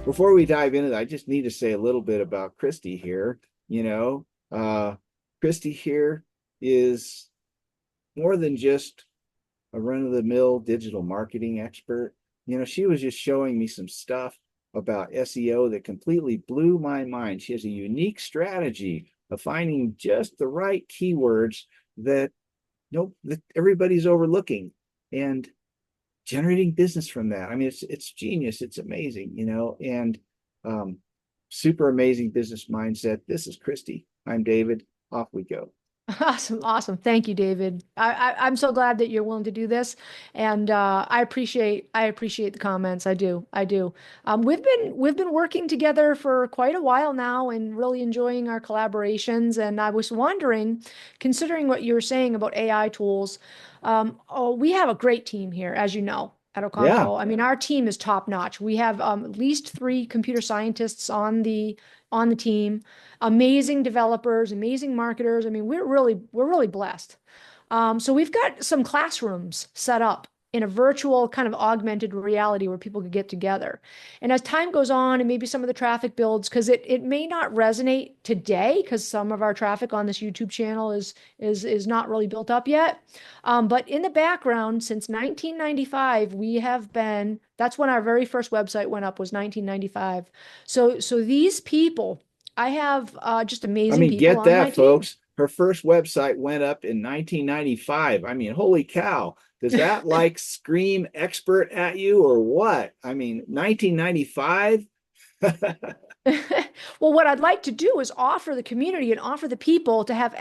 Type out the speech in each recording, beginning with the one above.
before we dive into that, I just need to say a little bit about Christy here. Christy here is more than just a run-of-the-mill digital marketing expert. She was just showing me some stuff about SEO that completely blew my mind. She has a unique strategy of finding just the right keywords that that everybody's overlooking and generating business from that. I mean, it's genius. It's amazing, and super amazing business mindset. This is Christy. I'm David. Off we go. Awesome, awesome. Thank you, David. I'm so glad that you're willing to do this, and I appreciate the comments. I do. We've been working together for quite a while now, and really enjoying our collaborations. And I was wondering, considering what you were saying about AI tools, we have a great team here, as you know, at Yeah. Oconto. I mean, our team is top notch. We have at least three computer scientists on the team, amazing developers, amazing marketers. I mean, we're really blessed. So we've got some classrooms set up in a virtual kind of augmented reality where people could get together. And as time goes on and maybe some of the traffic builds, because it may not resonate today because some of our traffic on this YouTube channel is not really built up yet. But in the background, since 1995, we have been, that's when our very first website went up, was 1995. So these people, I have just I amazing mean, people get on my that, team. folks. Her first website went up in 1995. I mean, holy cow. Does that like scream expert at you or what? I mean, 1995? Well, what I'd like to do is offer the community and offer the people to have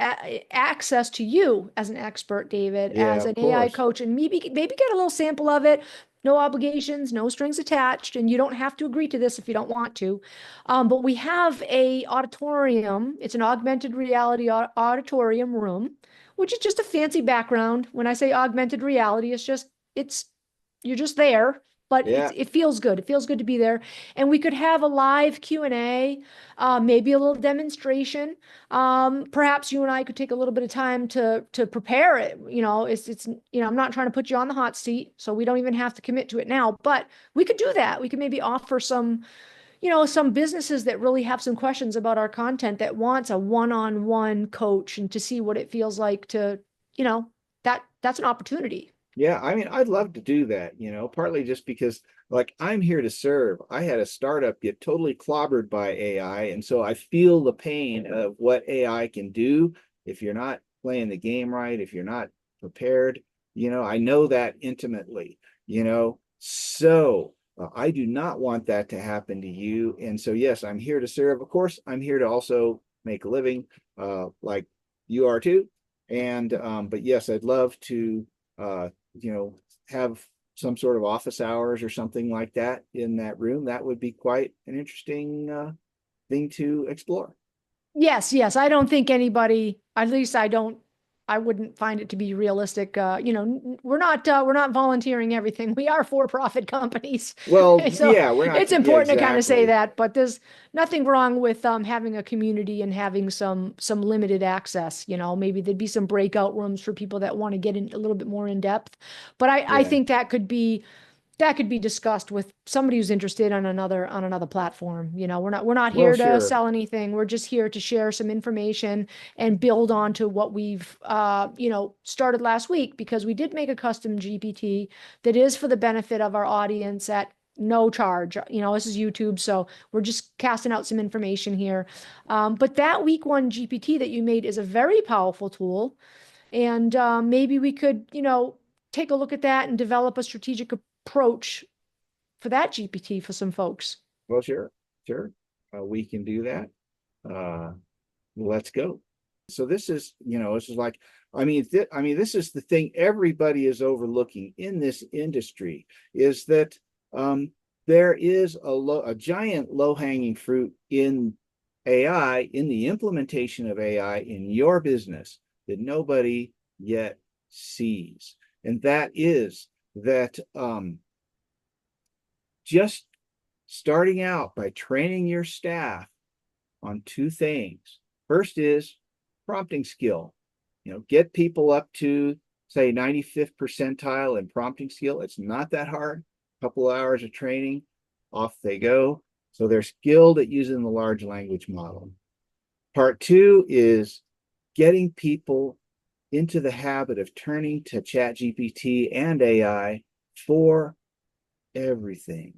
access to you as an expert, David, Yeah, as of an AI course. coach, and maybe get a little sample of it. No obligations, no strings attached, and you don't have to agree to this if you don't want to. But we have a auditorium. It's an augmented reality auditorium room, which is just a fancy background. When I say augmented reality, it's you're just there, but Yeah. it feels good. It feels good to be there. And we could have a live Q&A, maybe a little demonstration. Perhaps you and I could take a little bit of time to prepare it. I'm not trying to put you on the hot seat, so we don't even have to commit to it now, but we could do that. We could maybe offer some businesses that really have some questions about our content that wants a one-on-one coach and to see what it feels like to, you know, that's an opportunity. Yeah, I mean, I'd love to do that, partly just because, like, I'm here to serve. I had a startup get totally clobbered by AI, and so I feel the pain of what AI can do if you're not playing the game right, if you're not prepared. I know that intimately. So I do not want that to happen to you. And so, yes, I'm here to serve. Of course, I'm here to also make a living, like you are too. And but yes, I'd love to you know, have some sort of office hours or something like that in that room. That would be quite an interesting thing to explore. Yes, yes. I don't think anybody, at least I wouldn't find it to be realistic. We're not volunteering everything. We are for-profit companies. Well, So yeah, we're not, it's yeah, important to kind of say exactly. that, but there's nothing wrong with having a community and having some limited access. Maybe there'd be some breakout rooms for people that want to get in a little bit more in depth. But I Yeah. think that could be discussed with somebody who's interested on another platform. We're not Well, here to sure. sell anything. We're just here to share some information and build on to what we've started last week, because we did make a custom GPT that is for the benefit of our audience at no charge. This is YouTube, so we're just casting out some information here. But that week one GPT that you made is a very powerful tool, and maybe we could, take a look at that and develop a strategic approach for that GPT for some folks. Well, sure. Sure. We can do that. Uh, let's go. So this is like, I mean, this is the thing everybody is overlooking in this industry is that there is a giant low-hanging fruit in AI, in the implementation of AI in your business that nobody yet sees. And that is that just starting out by training your staff on two things. First is prompting skill. Get people up to, say, 95th percentile in prompting skill. It's not that hard. A couple of hours of training, off they go. So they're skilled at using the large language model. Part two is getting people into the habit of turning to ChatGPT and AI for everything.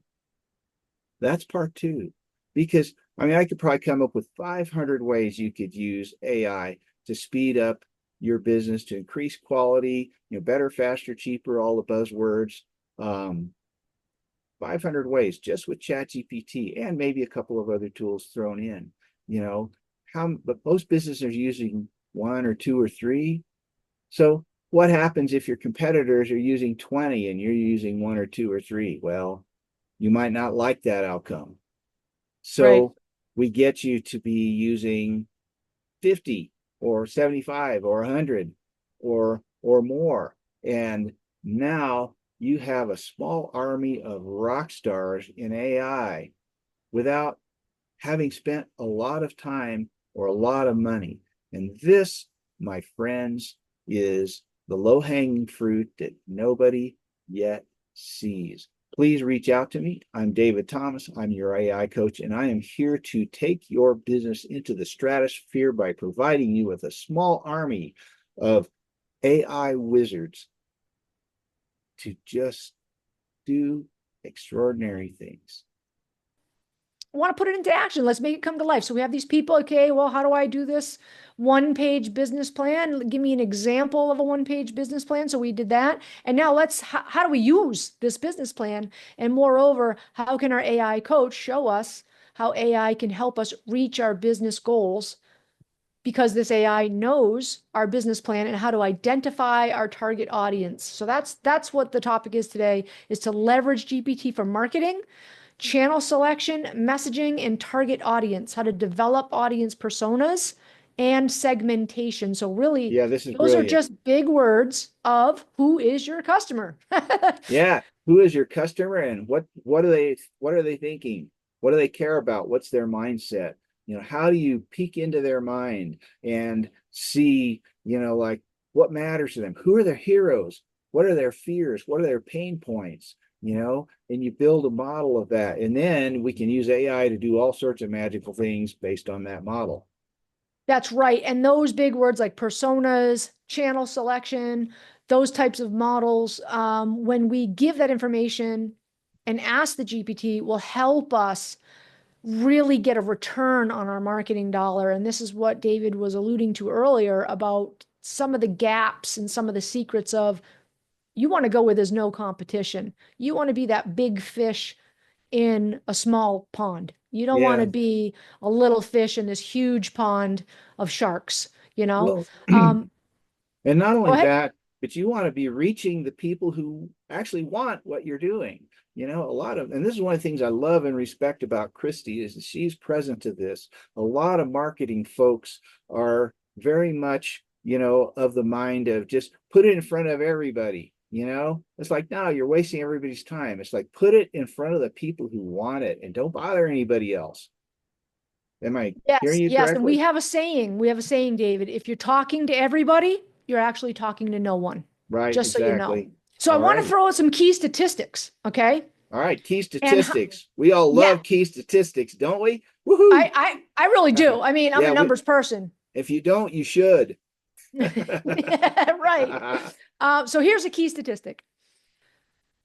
That's part two. Because I mean, I could probably come up with 500 ways you could use AI to speed up your business, to increase quality, better, faster, cheaper, all the buzzwords. 500 ways just with ChatGPT and maybe a couple of other tools thrown in. But most businesses are using one or two or three. So what happens if your competitors are using 20 and you're using one or two or three? Well, you might not like that outcome. Right. So we get you to be using 50 or 75 or 100 or more. And now you have a small army of rock stars in AI without having spent a lot of time or a lot of money. And this, my friends, is the low-hanging fruit that nobody yet sees. Please reach out to me. I'm David Thomas. I'm your AI coach, and I am here to take your business into the stratosphere by providing you with a small army of AI wizards to just do extraordinary things. Want to put it into action. Let's make it come to life. So we have these people. Okay, well, how do I do this one-page business plan? Give me an example of a one-page business plan. So we did that. And now how do we use this business plan? And moreover, how can our AI coach show us how AI can help us reach our business goals? Because this AI knows our business plan and how to identify our target audience. So that's what the topic is today, is to leverage GPT for marketing, channel selection, messaging, and target audience, how to develop audience personas and segmentation. So really, Yeah, this is those are brilliant. just big words of who is your customer. Yeah, who is your customer and what are they thinking? What do they care about? What's their mindset? How do you peek into their mind and see, like what matters to them? Who are their heroes? What are their fears? What are their pain points? And you build a model of that. And then we can use AI to do all sorts of magical things based on that model. That's right. And those big words like personas, channel selection, those types of models, when we give that information and ask the GPT, will help us really get a return on our marketing dollar. And this is what David was alluding to earlier about some of the gaps and some of the secrets of, you want to go where there's no competition. You want to be that big fish in a small pond. You don't want Yeah. to be a little fish in this huge pond of sharks, you know? Well, Um, and not Go only ahead. that, but you want to be reaching the people who actually want what you're doing. And this is one of the things I love and respect about Christy is that she's present to this. A lot of marketing folks are very much, of the mind of just put it in front of everybody. It's like, no, you're wasting everybody's time. It's like, put it in front of the people who want it and don't bother anybody else. Am I hearing Yes, you yes. And we correctly? have a saying. We have a saying, David. If you're talking to everybody, you're actually talking to no one, Right, just so you know. exactly. So I All want to right. throw out some key statistics, okay? All right, key And statistics. We all yeah, love key statistics, don't we? Woohoo! I really do. I mean, I'm a Yeah, numbers person. if you don't, you should. Right. So here's a key statistic.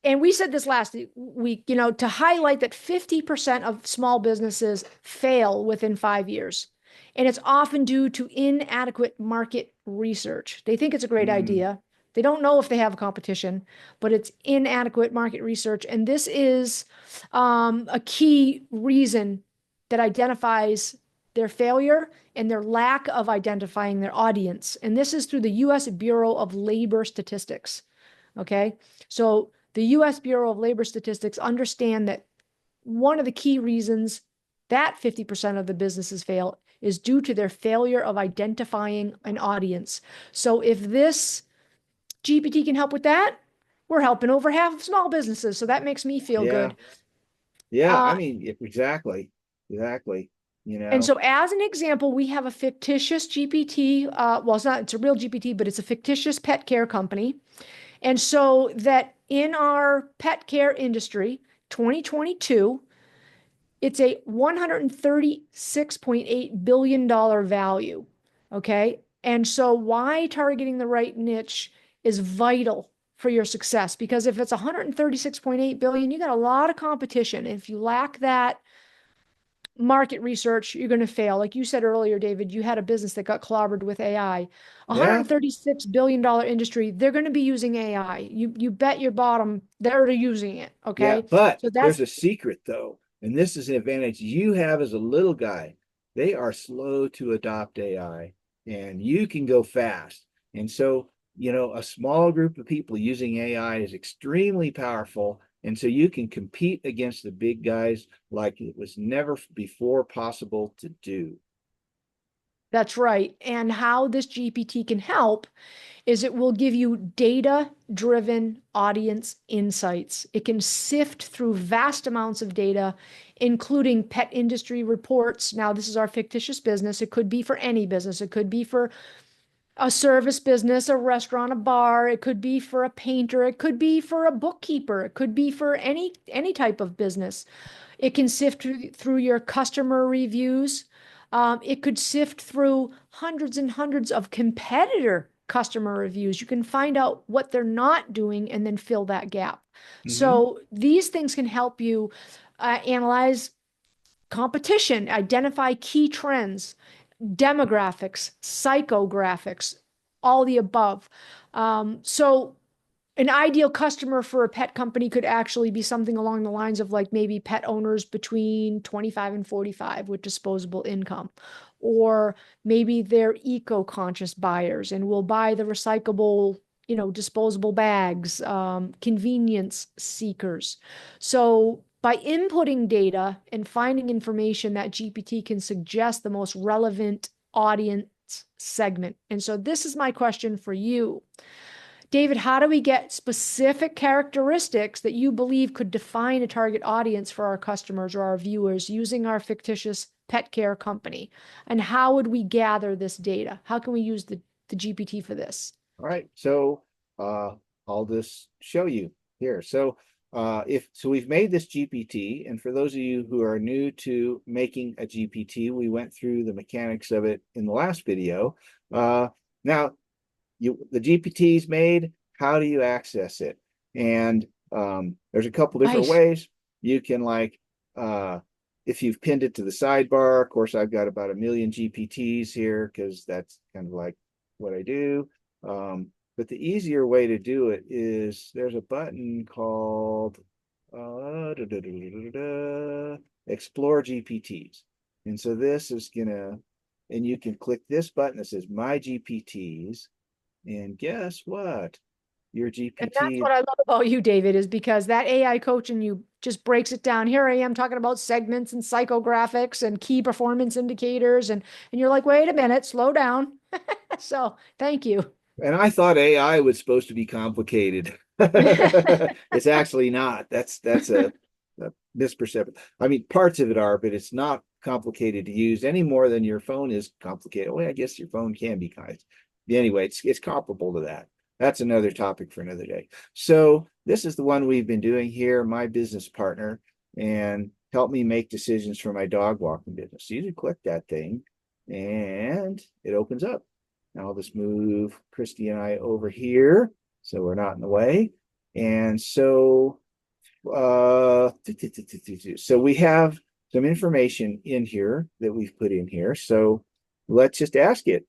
And we said this last week, to highlight that 50% of small businesses fail within 5 years. And it's often due to inadequate market research. They think it's a great Mm, idea. They don't know if they have competition, but it's inadequate market research. And this is a key reason that identifies their failure and their lack of identifying their audience. And this is through the US Bureau of Labor Statistics. Okay. So the US Bureau of Labor Statistics understand that one of the key reasons that 50% of the businesses fail is due to their failure of identifying an audience. So if this GPT can help with that, we're helping over half of small businesses. So that makes me feel yeah, good. yeah. I Uh, mean, exactly, exactly. and so as an example, we have a fictitious GPT. Well, it's a real GPT, but it's a fictitious pet care company. And so that in our pet care industry, 2022, It's a $136.8 billion value. Okay. And so why targeting the right niche is vital for your success, because if it's 136.8 billion, you got a lot of competition. If you lack that market research, you're going to fail. Like you said earlier, David, you had a business that got clobbered with AI. Yeah. $136 billion industry, they're going to be using AI. You bet your bottom they're using it. Yeah. Okay. But So there's that's a secret though. And this is an advantage you have as a little guy. They are slow to adopt AI and you can go fast. And so, a small group of people using AI is extremely powerful. And so you can compete against the big guys like it was never before possible to do. That's right. And how this GPT can help is it will give you data-driven audience insights. It can sift through vast amounts of data, including pet industry reports. Now, this is our fictitious business. It could be for any business. It could be for a service business, a restaurant, a bar. It could be for a painter. It could be for a bookkeeper. It could be for any type of business. It can sift through your customer reviews. It could sift through hundreds and hundreds of competitor customer reviews. You can find out what they're not doing and then fill that gap. Mm-hmm. So these things can help you analyze competition, identify key trends, demographics, psychographics, all the above. So an ideal customer for a pet company could actually be something along the lines of like maybe pet owners between 25 and 45 with disposable income. Or maybe they're eco-conscious buyers and will buy the recyclable, disposable bags, convenience seekers. So by inputting data and finding information, that GPT can suggest the most relevant audience segment. And so this is my question for you. David, how do we get specific characteristics that you believe could define a target audience for our customers or our viewers using our fictitious pet care company? And how would we gather this data? How can we use the GPT for this? All right. So I'll just show you here. So we've made this GPT, and for those of you who are new to making a GPT, we went through the mechanics of it in the last video. Now the GPT is made. How do you access it? And there's a couple different Right. ways. You can if you've pinned it to the sidebar. Of course, I've got about 1 million GPTs here because that's kind of like what I do. But the easier way to do it is there's a button called Explore GPTs. And so this is and you can click this button that says My GPTs. And guess what? Your And that's GPT, what I love about you, David, is because that AI coach in you just breaks it down. Here I am talking about segments and psychographics and key performance indicators. And you're like, wait a minute, slow down. So thank you. and I thought AI was supposed to be complicated. It's actually not. That's a misperception. I mean, parts of it are, but it's not complicated to use any more than your phone is complicated. Well, I guess your phone can be kind of. Anyway, it's comparable to that. That's another topic for another day. So this is the one we've been doing here, my business partner, and help me make decisions for my dog walking business. So you just click that thing and it opens up. Now I'll just move Christy and I over here so we're not in the way. And so so we have some information in here that we've put in here. So let's just ask it.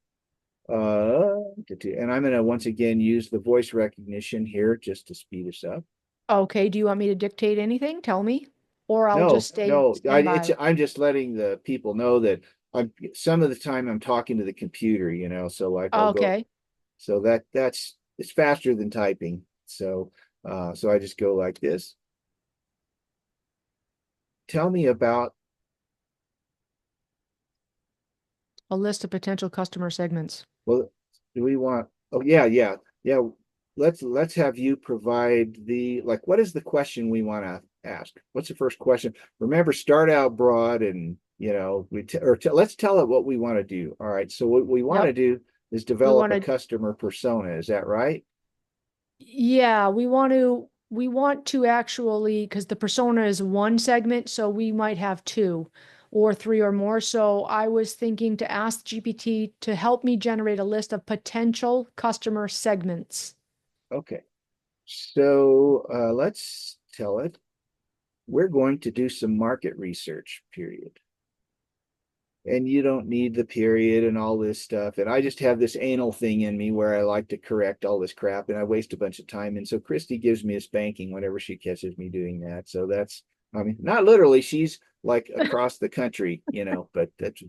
And I'm going to once again use the voice recognition here just to speed us up. Okay, do you want me to dictate anything? Tell me, or I'll just No, stay no, stand by. I'm just letting the people know that some of the time I'm talking to the computer, so like I'll go, Okay. so it's faster than typing. So I just go like this. Tell me about, A list of potential customer segments. well, do we want, oh yeah. Let's have you provide what is the question we want to ask? What's the first question? Remember, start out broad and, let's tell it what we want to do. All right. So what we want to Yep. do is We develop want a to, customer persona. Is that right? yeah, we want to we want to actually, because the persona is one segment, so we might have two or three or more. So I was thinking to ask GPT to help me generate a list of potential customer segments. Okay. So let's tell it we're going to do some market research, period. And you don't need the period and all this stuff. And I just have this anal thing in me where I like to correct all this crap and I waste a bunch of time. And so Christy gives me a spanking whenever she catches me doing that. So that's, I mean, not literally, she's like across the country, but that's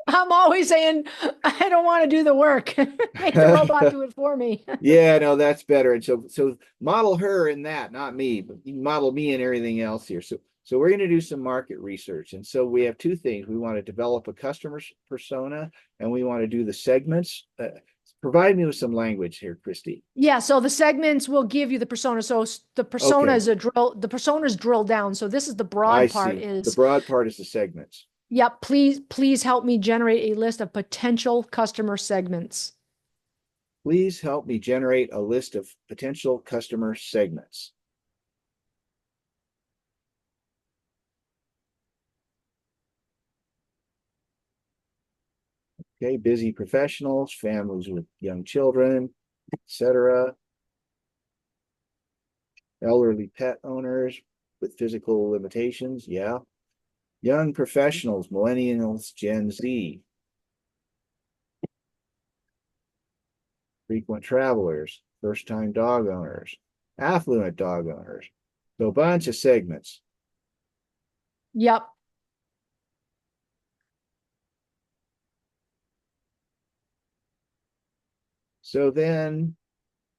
I'm always saying, I don't want to do the work. Make the robot do it for me. yeah, no, that's better. And so model her in that, not me, but you model me and everything else here. So we're going to do some market research. And so we have two things. We want to develop a customer persona and we want to do the segments. Provide me with some language here, Christy. Yeah, so the segments will give you the persona. So the persona Okay, is the persona is drilled down. So this is the I broad part see. The is, broad part is the segments. yep, please help me generate a list of potential customer segments. Please help me generate a list of potential customer segments. Okay, busy professionals, families with young children, etc. Elderly pet owners with physical limitations. Yeah. Young professionals, millennials, Gen Z, frequent travelers, first time dog owners, affluent dog owners. So a bunch of segments. Yep. So then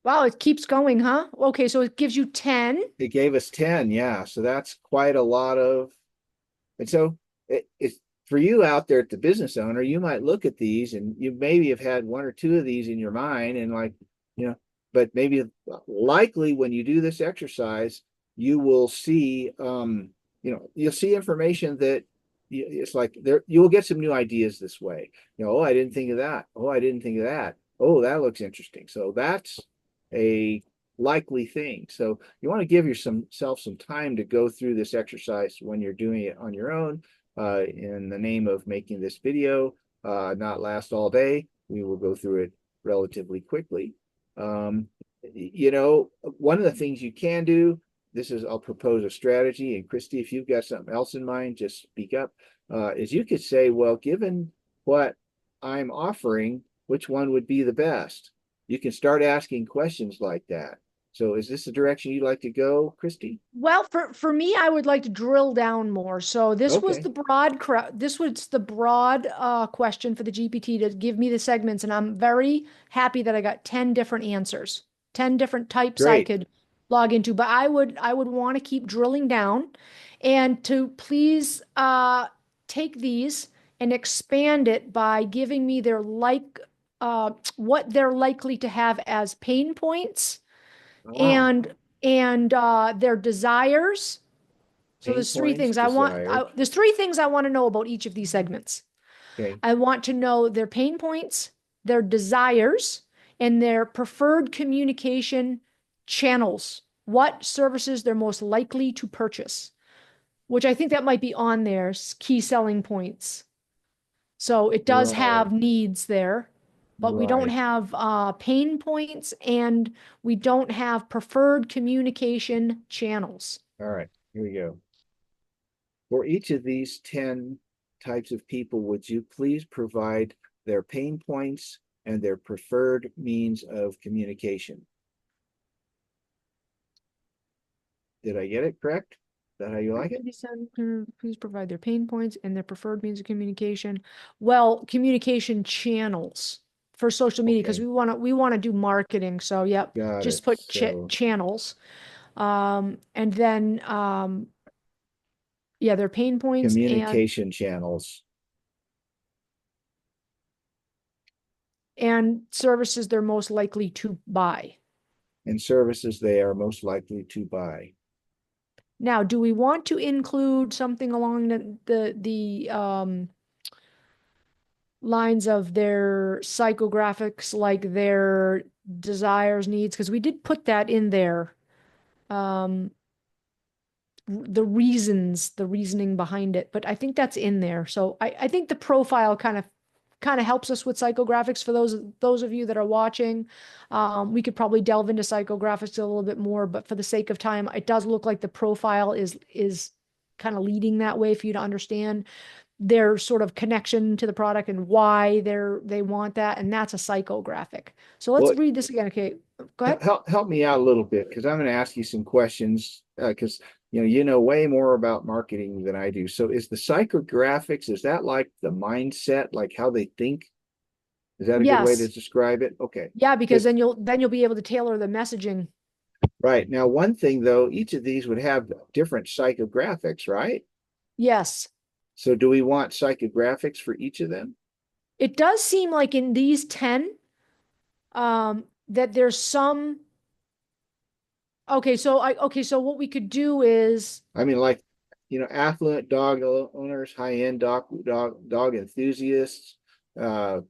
Wow, it keeps going, huh? Okay, so it gives you 10. it gave us 10. Yeah. So that's quite a lot of, and so it's for you out there at the business owner, you might look at these and you maybe have had one or two of these in your mind and like, you know, but maybe likely when you do this exercise, you will see, you'll see information that it's like there, you will get some new ideas this way. Oh, I didn't think of that. Oh, I didn't think of that. Oh, that looks interesting. So that's a likely thing. So you want to give yourself some time to go through this exercise when you're doing it on your own. In the name of making this video not last all day, we will go through it relatively quickly. One of the things you can do, I'll propose a strategy, and Christy, if you've got something else in mind, just speak up, is you could say, well, given what I'm offering, which one would be the best? You can start asking questions like that. So is this the direction you'd like to go, Christy? Well, for me, I would like to drill down more. So Okay, this was the broad question for the GPT to give me the segments, and I'm very happy that I got 10 different answers, 10 different types I great. could log into. But I would want to keep drilling down and to please take these and expand it by giving me what they're likely to have as pain points Wow. and their desires. So Pain points, desires. there's three things I want to know about each of these segments. Okay. I want to know their pain points, their desires, and their preferred communication channels. What services they're most likely to purchase, which I think that might be on their key selling points. So it does have Right. needs there, but we don't Right. have pain points and we don't have preferred communication channels. All right. Here we go. For each of these 10 types of people, would you please provide their pain points and their preferred means of communication? Did I get it correct? Is that how you like it? Please provide their pain points and their preferred means of communication. Well, communication channels for social media because Okay. we want to do marketing. So, yep, Got just it. put So channels. And then yeah, their pain points communication channels and services they're most likely to buy. and services they are most likely to buy. Now, do we want to include something along the lines of their psychographics, like their desires, needs? Because we did put that in there. um, the reasoning behind it. But I think that's in there. So I think the profile kind of helps us with psychographics for those of you that are watching. We could probably delve into psychographics a little bit more, but for the sake of time, it does look like the profile is kind of leading that way for you to understand their sort of connection to the product and why they want that, and that's a psychographic. So let's Well, read this again. Okay, go ahead. help me out a little bit because I'm going to ask you some questions because you know way more about marketing than I do. So is the psychographics, is that like the mindset, like how they think? Is that a good way to Yes. describe it? Okay. Yeah, because Because then you'll be able to tailor the messaging. right now, one thing though, each of these would have different psychographics, right? Yes. So do we want psychographics for each of them? It does seem like in these 10, that there's some. Okay, so what we could do is, I mean, like, affluent dog owners, high-end dog enthusiasts, uh,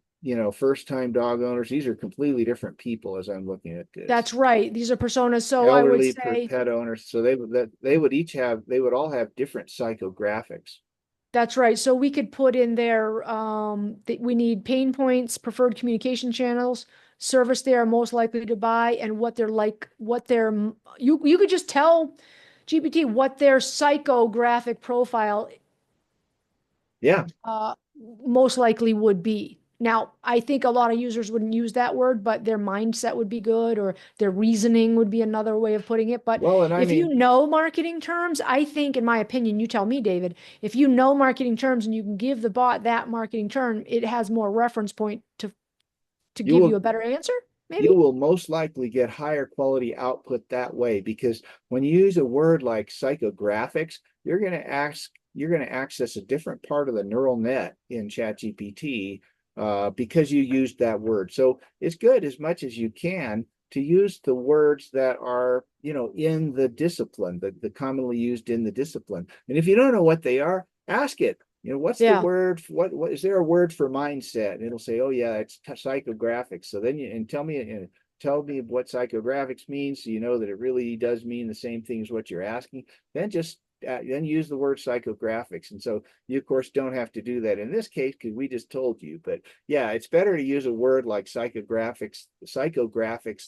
first time dog owners. These are completely different people as I'm looking at this. that's right. These are personas. So I would Elderly say pet owners. So they would all have different psychographics. that's right. So we could put in there that we need pain points, preferred communication channels, service they are most likely to buy, and what they're like, you could just tell GPT what their psychographic profile Yeah. uh, most likely would be. Now, I think a lot of users wouldn't use that word, but their mindset would be good, or their reasoning would be another way of putting it. But Well, and I if you mean, know marketing terms, I think, in my opinion, you tell me, David, if you know marketing terms and you can give the bot that marketing term, it has more reference point to you give you will a better answer, maybe? you will most likely get higher quality output that way because when you use a word like psychographics, you're going to access a different part of the neural net in ChatGPT because you used that word. So it's good as much as you can to use the words that are, in the discipline, the commonly used in the discipline. And if you don't know what they are, ask it. What's the Yeah. word? What is there a word for mindset? And it'll say, oh yeah, it's psychographics. So then tell me what psychographics means, so you know that it really does mean the same thing as what you're asking. Then use the word psychographics. And so you of course don't have to do that in this case because we just told you. But yeah, it's better to use a word like psychographics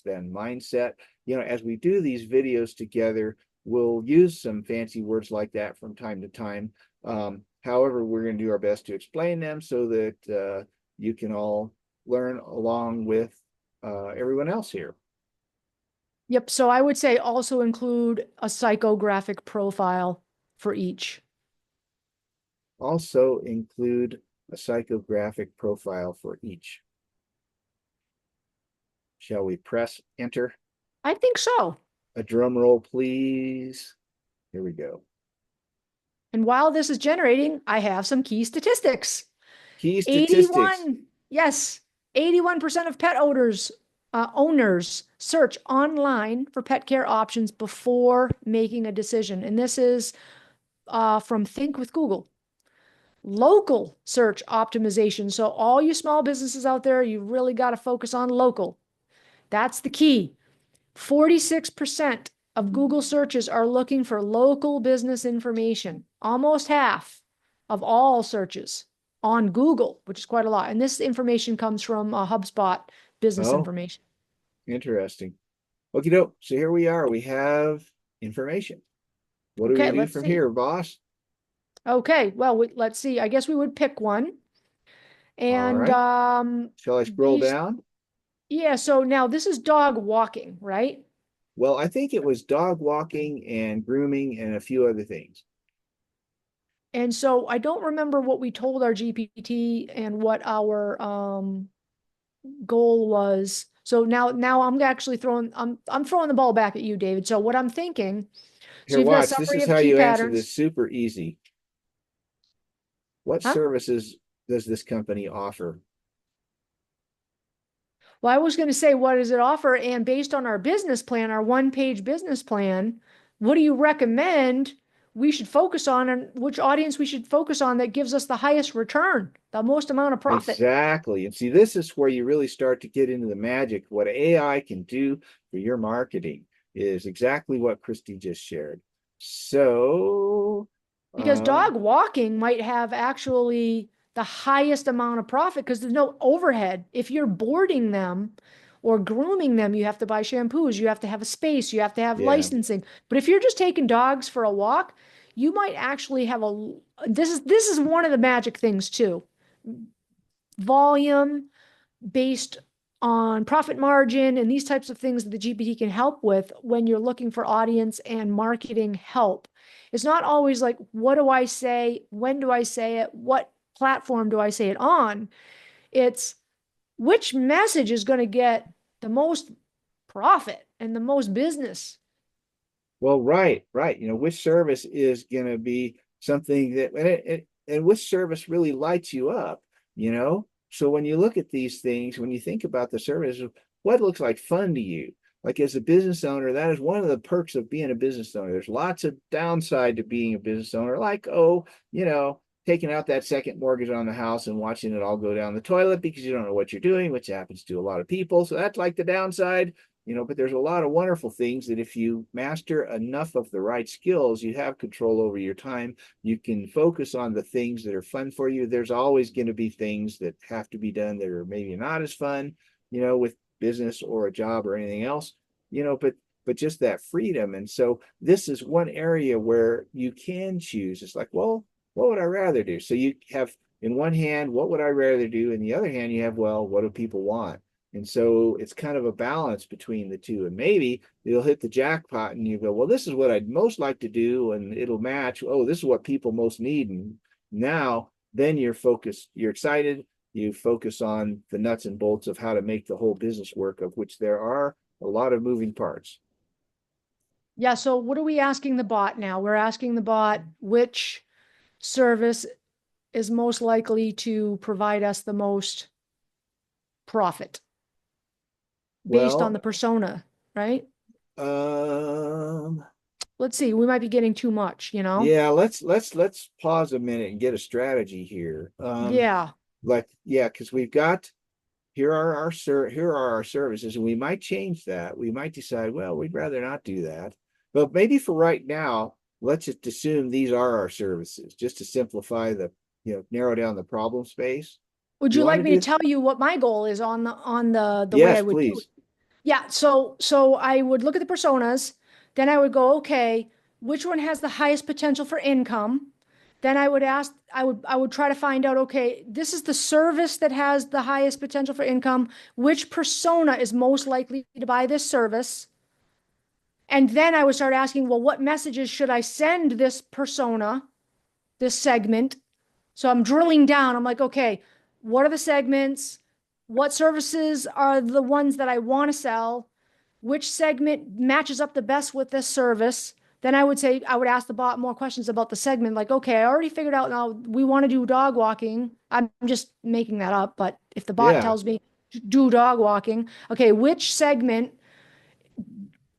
than mindset. As we do these videos together, we'll use some fancy words like that from time to time. However, we're going to do our best to explain them so that you can all learn along with everyone else here. Yep. So I would say also include a psychographic profile for each. Also include a psychographic profile for each. Shall we press enter? I think so. A drum roll, please. Here we go. And while this is generating, I have some key statistics. Key statistics. 81, yes, 81% of pet owners search online for pet care options before making a decision. And this is from Think with Google. Local search optimization. So all you small businesses out there, you really got to focus on local. That's the key. 46% of Google searches are looking for local business information. Almost half of all searches on Google, which is quite a lot. And this information comes from HubSpot business Oh, information. interesting. Okie doke. So here we are. We have information. What do we Okay, do let's from see. here, boss? Okay, well, let's see. I guess we would pick one. All And right. Shall I scroll based, down? yeah, so now this is dog walking, right? Well, I think it was dog walking and grooming and a few other things. And so I don't remember what we told our GPT and what our goal was. So now I'm actually I'm throwing the ball back at you, David. So what I'm thinking, so Here, you've got a watch. This summary is of how key you answer this patterns. super easy. What Huh? services does this company offer? Well, I was going to say, what does it offer? And based on our business plan, our one-page business plan, what do you recommend we should focus on, and which audience we should focus on that gives us the highest return, the most amount of profit? Exactly. And see, this is where you really start to get into the magic, what AI can do for your marketing. is exactly what Christy just shared. So, Because uh, dog walking might have actually the highest amount of profit because there's no overhead. If you're boarding them or grooming them, you have to buy shampoos, you have to have a space, you have to have yeah. licensing. But if you're just taking dogs for a walk, you might actually have a this is one of the magic things too. Volume based on profit margin and these types of things that the GPT can help with when you're looking for audience and marketing help. It's not always like, what do I say? When do I say it? What platform do I say it on? It's which message is going to get the most profit and the most business. Well, right, right. Which service is going to be something that, and which service really lights you up, you know? So when you look at these things, when you think about the service, what looks like fun to you? Like as a business owner, that is one of the perks of being a business owner. There's lots of downside to being a business owner, like, oh, taking out that second mortgage on the house and watching it all go down the toilet because you don't know what you're doing, which happens to a lot of people. So that's like the downside. But there's a lot of wonderful things that if you master enough of the right skills, you have control over your time. You can focus on the things that are fun for you. There's always going to be things that have to be done that are maybe not as fun, with business or a job or anything else, but just that freedom. And so this is one area where you can choose. It's like, well, what would I rather do? So you have in one hand, what would I rather do? In the other hand, you have, well, what do people want? And so it's kind of a balance between the two. And maybe you'll hit the jackpot and you go, well, this is what I'd most like to do. And it'll match. Oh, this is what people most need. And now, then you're focused, you're excited. You focus on the nuts and bolts of how to make the whole business work, of which there are a lot of moving parts. Yeah. So what are we asking the bot now? We're asking the bot which service is most likely to provide us the most profit based on Well, the persona, right? um, Let's see, we might be getting too much, you know? yeah, let's pause a minute and get a strategy here. Yeah. Like, yeah, because we've got here are our services, and we might change that. We might decide, well, we'd rather not do that. But maybe for right now, let's just assume these are our services, just to simplify narrow down the problem space. Would You you want like to me to do? tell you what my goal is on the way I Yes, would do it? please. Yeah, so I would look at the personas, then I would go, okay, which one has the highest potential for income? Then I would try to find out, okay, this is the service that has the highest potential for income. Which persona is most likely to buy this service? And then I would start asking, well, what messages should I send this persona, this segment? So I'm drilling down. I'm like, okay, what are the segments? What services are the ones that I want to sell? Which segment matches up the best with this service? Then I would ask the bot more questions about the segment. Like, okay, I already figured out now we want to do dog walking. I'm just making that up, but if the bot Yeah, tells me do dog walking, okay, which segment,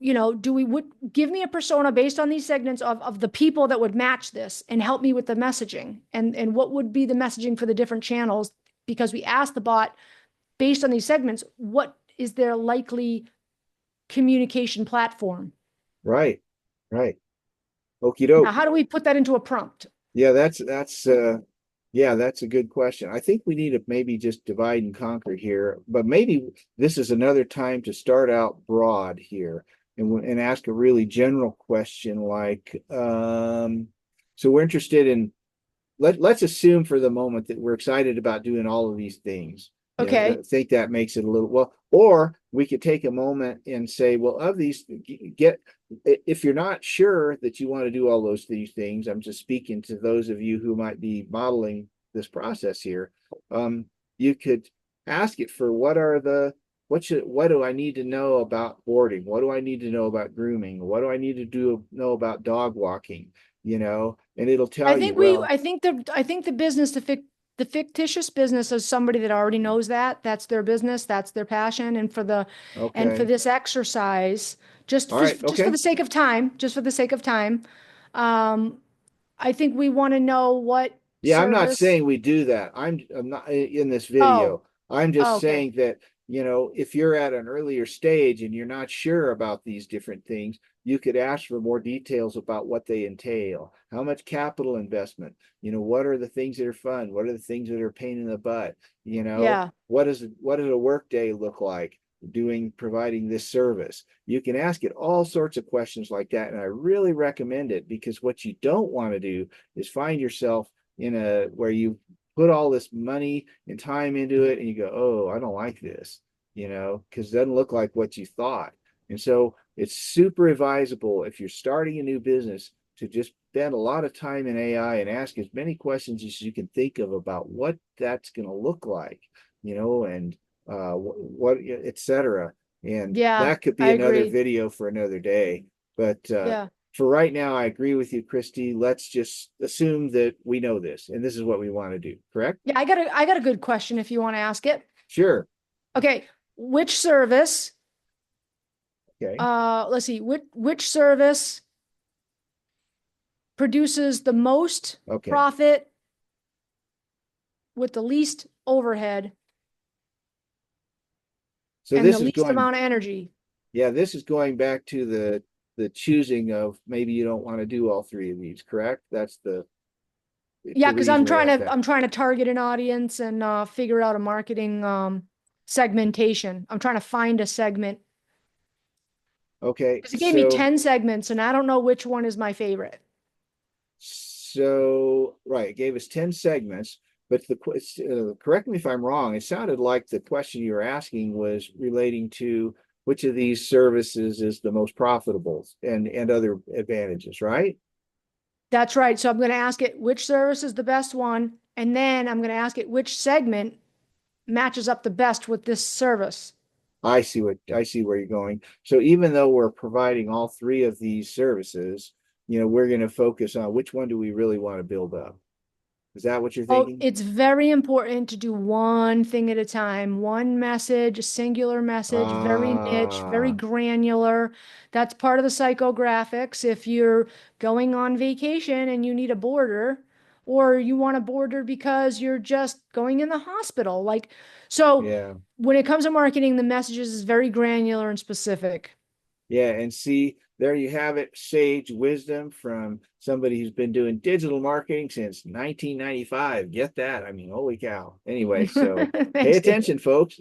do we would give me a persona based on these segments of the people that would match this and help me with the messaging and what would be the messaging for the different channels? Because we asked the bot based on these segments, what is their likely communication platform? right, right. Okie Now, doke. how do we put that into a prompt? Yeah, yeah, that's a good question. I think we need to maybe just divide and conquer here, but maybe this is another time to start out broad here and ask a really general question like, so we're interested in let's assume for the moment that we're excited about doing all of these things. I Okay. think that makes it a little well, or we could take a moment and say, well, of these, get if you're not sure that you want to do all these things, I'm just speaking to those of you who might be modeling this process here. You could ask it for what do I need to know about boarding? What do I need to know about grooming? What do I need to know about dog walking? And it'll tell you, well, I think the business, the fictitious business of somebody that already knows that's their business, that's their passion. And for okay, this exercise, all right, just for okay. the sake of time, um, I think we want to know what Yeah, I'm not service. saying we do that. I'm not in this Oh, video. I'm just oh, okay. saying that if you're at an earlier stage and you're not sure about these different things, you could ask for more details about what they entail. How much capital investment? What are the things that are fun? What are the things that are a pain in the butt? Yeah. What does a work day look like providing this service? You can ask it all sorts of questions like that. And I really recommend it, because what you don't want to do is find yourself where you put all this money and time into it and you go, oh, I don't like this, because it doesn't look like what you thought. And so it's super advisable, if you're starting a new business, to just spend a lot of time in AI and ask as many questions as you can think of about what that's going to look like, and what, et cetera. And Yeah, that could I be another agree. video for another day. But Yeah. for right now, I agree with you, Christy. Let's just assume that we know this and this is what we want to do, correct? Yeah, I got a good question if you want to ask it. Sure. Okay, which service, Okay. let's see, which service produces the most Okay. profit with the least overhead So and the this is least going, amount of energy? yeah, this is going back to the choosing of, maybe you don't want to do all three of these, correct? That's Yeah, the because reason we asked that. I'm trying to target an audience and figure out a marketing segmentation. I'm trying to find a segment Okay. because it gave me So 10 segments and I don't know which one is my favorite. right, it gave us 10 segments, but correct me if I'm wrong, it sounded like the question you were asking was relating to which of these services is the most profitable, and other advantages, right? That's right. So I'm going to ask it which service is the best one, and then I'm going to ask it which segment matches up the best with this service. I see where you're going. So even though we're providing all three of these services, we're going to focus on which one do we really want to build up. Is that what you're Oh, thinking? it's very important to do one thing at a time, one message, a singular message, very niche, very Ah, granular. That's part of the psychographics. If you're going on vacation and you need a border, or you want a border because you're just going in the hospital, so yeah. when it comes to marketing, the messages is very granular and specific. Yeah, and see, there you have it, sage wisdom from somebody who's been doing digital marketing since 1995. Get that? I mean, holy cow. Anyway, so pay Thanks, David. attention, folks.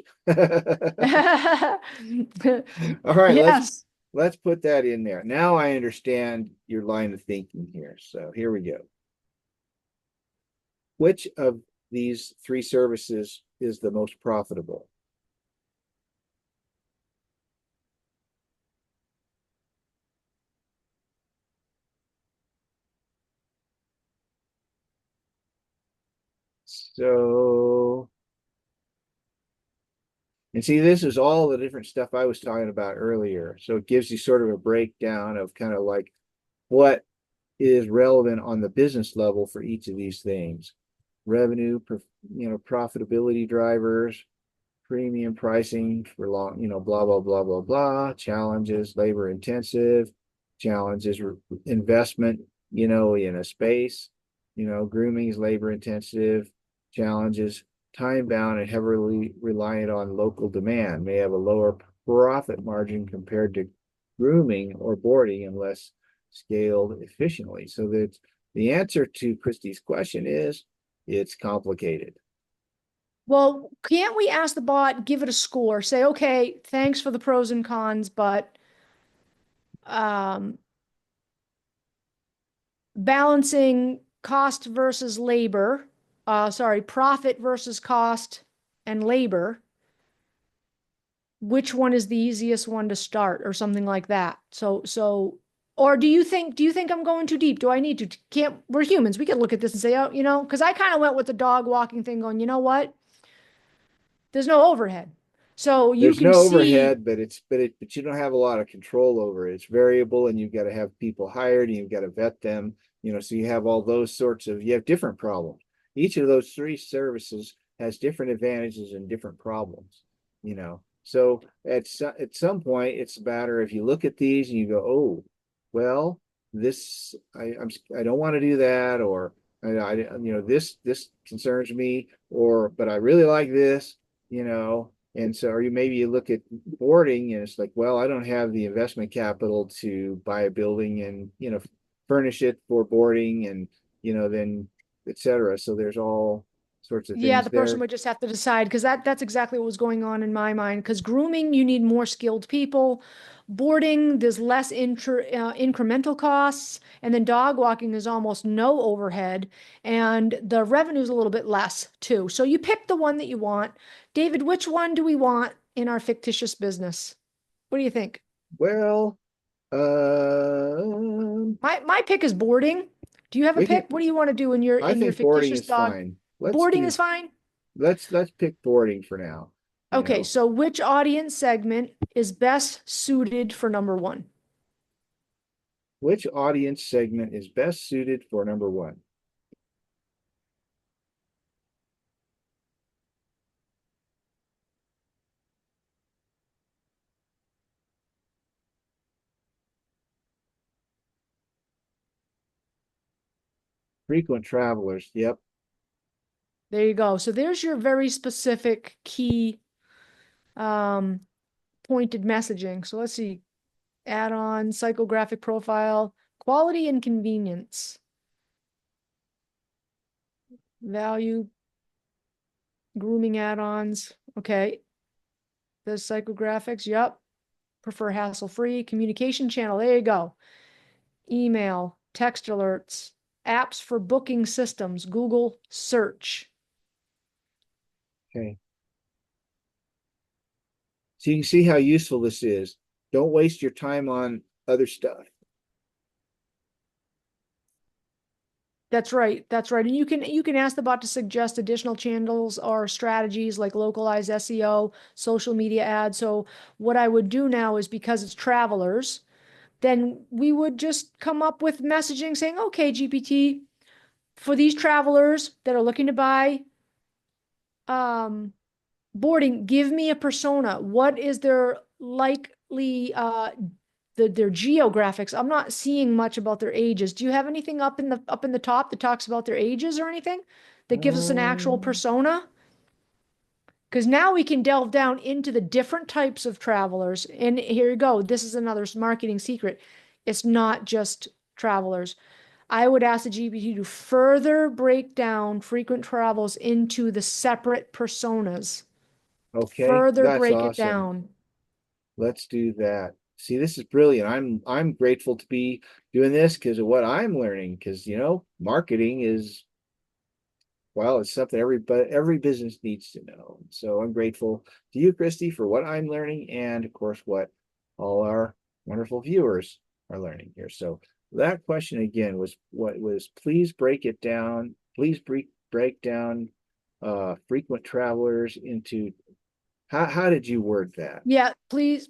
All right, Yes. let's put that in there. Now I understand your line of thinking here. So here we go. Which of these three services is the most profitable? So, and see, this is all the different stuff I was talking about earlier. So it gives you sort of a breakdown of kind of like what is relevant on the business level for each of these things. Revenue, profitability drivers, premium pricing for long, blah, blah, blah, blah, blah, challenges, labor intensive, challenges, investment, in a space, grooming is labor intensive, challenges, time bound and heavily reliant on local demand, may have a lower profit margin compared to grooming or boarding unless scaled efficiently. So that the answer to Christy's question is it's complicated. Well, can't we ask the bot, give it a score, say, okay, thanks for the pros and cons, but um, balancing cost versus labor, sorry, profit versus cost and labor, which one is the easiest one to start or something like that? Or do you think I'm going too deep? Do I need to? Can't, we're humans. We can look at this and say, oh, because I kind of went with the dog walking thing going, you know what? There's no overhead. So you There's can no see. overhead, but you don't have a lot of control over it. It's variable, and you've got to have people hired, and you've got to vet them. So you have all those sorts of you have different problems. Each of those three services has different advantages and different problems. So at some point, it's a matter if you look at these and you go, oh, well, this I don't want to do that, or this concerns me, or but I really like this. And so, or you maybe you look at boarding and it's like, well, I don't have the investment capital to buy a building and, furnish it for boarding and, then et cetera. So there's all sorts of Yeah, things the person there. would just have to decide because that's exactly what was going on in my mind. Because grooming, you need more skilled people. Boarding, there's less incremental costs, and then dog walking is almost no overhead, and the revenue is a little bit less too. So you pick the one that you want. David, which one do we want in our fictitious business? What do you think? Well, um, My pick is boarding. Do you have a we can, pick? What do you want to do I in your think boarding fictitious is dog? fine. Boarding is fine. Let's pick boarding for now, you Okay, know. so which audience segment is best suited for number one? Which audience segment is best suited for number one? Frequent travelers. Yep. There you go. So there's your very specific key um, pointed messaging. So let's see, add-on, psychographic profile, quality and convenience, value, grooming add-ons. Okay, the psychographics. Yep. Prefer hassle-free communication channel. There you go. Email, text alerts, apps for booking systems, Google search. Okay. So you can see how useful this is. Don't waste your time on other stuff. That's right. That's right. And you can ask the bot to suggest additional channels or strategies like localized SEO, social media ads. So what I would do now is because it's travelers, then we would just come up with messaging saying, okay, GPT, for these travelers that are looking to buy um, boarding, give me a persona. What is their likely their geographics? I'm not seeing much about their ages. Do you have anything up in the top that talks about their ages or anything that gives us an actual Um, persona? Because now we can delve down into the different types of travelers. And here you go. This is another marketing secret. It's not just travelers. I would ask the GPT to further break down frequent travels into the separate personas. okay, Further that's break it awesome. down. Let's do that. See, this is brilliant. I'm grateful to be doing this because of what I'm learning. Because marketing is, well, it's something every business needs to know. So I'm grateful to you, Christy, for what I'm learning, and of course, what all our wonderful viewers are learning here. So that question again was what was please break it down. Please break down frequent travelers into how did you word that? Yeah, please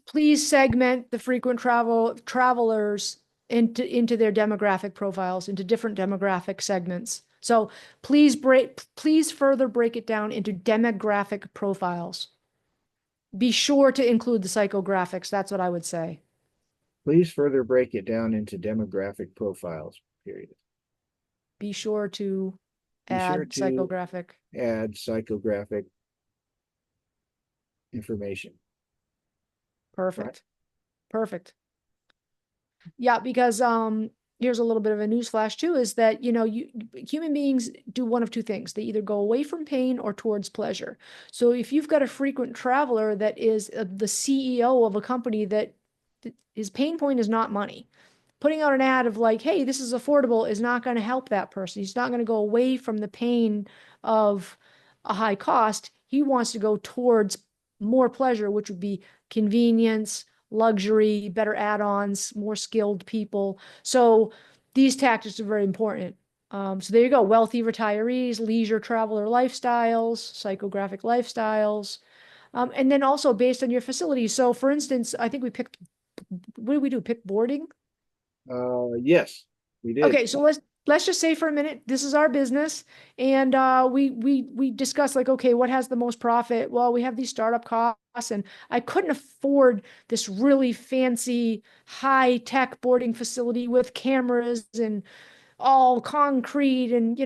segment the frequent travelers into their demographic profiles, into different demographic segments. So please further break it down into demographic profiles. Be sure to include the psychographics. That's what I would say. Please further break it down into demographic profiles, period. Be sure to Be sure add to psychographic. add psychographic information. Right. Perfect. Perfect. Yeah, because here's a little bit of a newsflash too, is that human beings do one of two things. They either go away from pain or towards pleasure. So if you've got a frequent traveler that is the CEO of a company that his pain point is not money, putting out an ad of like, hey, this is affordable is not going to help that person. He's not going to go away from the pain of a high cost. He wants to go towards more pleasure, which would be convenience, luxury, better add-ons, more skilled people. So these tactics are very important. So there you go. Wealthy retirees, leisure traveler lifestyles, psychographic lifestyles, and then also based on your facility. So for instance, I think we picked, what did we do? Pick boarding? Yes, we did. Okay, so let's just say for a minute, this is our business, and we discuss like, okay, what has the most profit? Well, we have these startup costs, and I couldn't afford this really fancy high tech boarding facility with cameras and all concrete and,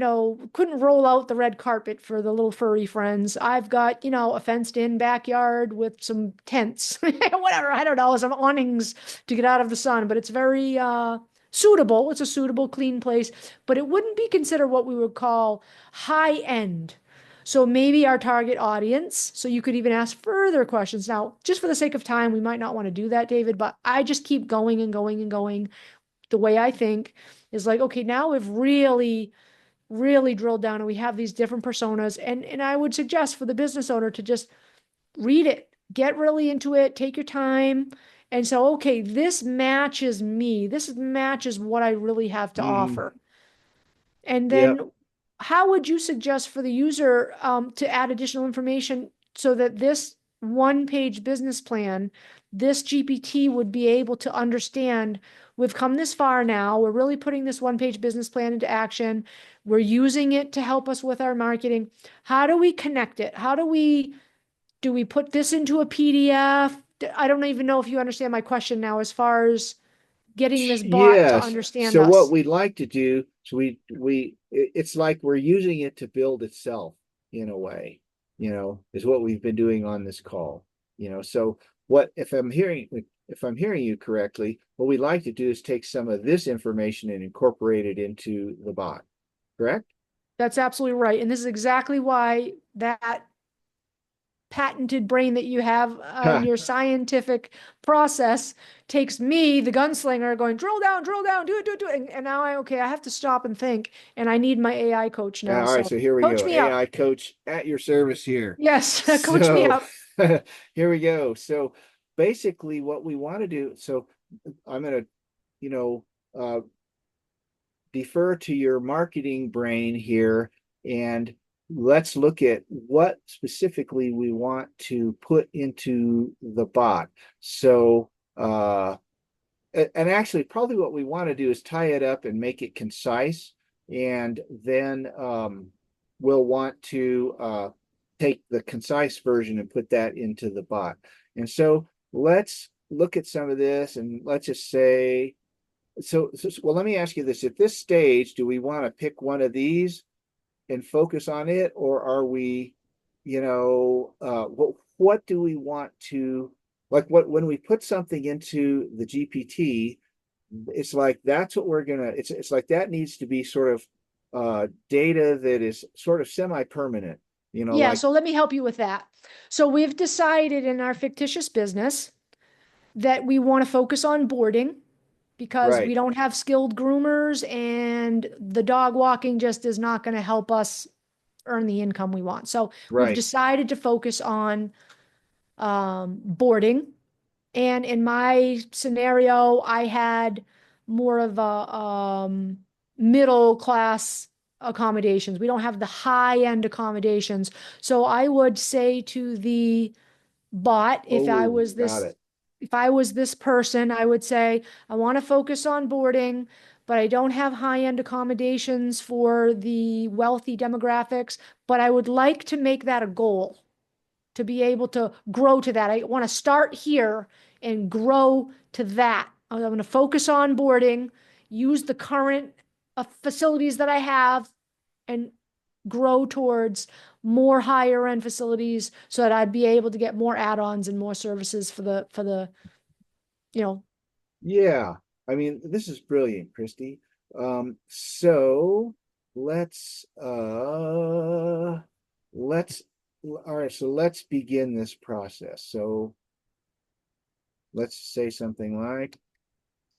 couldn't roll out the red carpet for the little furry friends. I've got, a fenced in backyard with some tents, whatever, I don't know, some awnings to get out of the sun, but it's very suitable. It's a suitable, clean place, but it wouldn't be considered what we would call high end. So maybe our target audience, so you could even ask further questions. Now, just for the sake of time, we might not want to do that, David, but I just keep going and going and going. The way I think is like, okay, now we've really, really drilled down and we have these different personas. And I would suggest for the business owner to just read it, get really into it, take your time. And so, okay, this matches me. This matches what I really have to Mm, offer. And yep. then how would you suggest for the user to add additional information so that this one-page business plan, this GPT would be able to understand we've come this far now. We're really putting this one-page business plan into action. We're using it to help us with our marketing. How do we connect it? Do we put this into a PDF? I don't even know if you understand my question now as far as getting this bot to Yes. understand So what us. we'd like to do, so it's like we're using it to build itself in a way, is what we've been doing on this call. So what if I'm hearing you correctly, what we'd like to do is take some of this information and incorporate it into the bot, correct? That's absolutely right. And this is exactly why that patented brain that you have in Ha. your scientific process takes me, the gunslinger, going drill down, do it, do it, do it. And now okay, I have to stop and think, and I need my AI coach now. All right, So so here we coach go. me up. AI coach at your service here. Yes, coach me So up. here we go. So basically what we want to do, so I'm going to, you know, uh, defer to your marketing brain here and let's look at what specifically we want to put into the bot. So, and actually, probably what we want to do is tie it up and make it concise. And then we'll want to take the concise version and put that into the bot. And so let's look at some of this and let's just say, well, let me ask you this. At this stage, do we want to pick one of these and focus on it, or are we, what do we want to, like what, when we put something into the GPT, it's like, that's what we're gonna, it's like that needs to be sort of data that is sort of semi-permanent, Yeah, like, so let me help you with that. So we've decided in our fictitious business that we want to focus on boarding because we right, don't have skilled groomers and the dog walking just is not going to help us earn the income we want. So we've right. decided to focus on boarding. And in my scenario, I had more of a middle class accommodations. We don't have the high end accommodations. So I would say to the bot, Oh, got it. if I was this person, I would say, I want to focus on boarding, but I don't have high end accommodations for the wealthy demographics, but I would like to make that a goal to be able to grow to that. I want to start here and grow to that. I'm going to focus on boarding, use the current facilities that I have, and grow towards more higher end facilities so that I'd be able to get more add-ons and more services for the you know Yeah, I mean, this is brilliant, Christy. So let's let's all right, so let's begin this process. So let's say something like,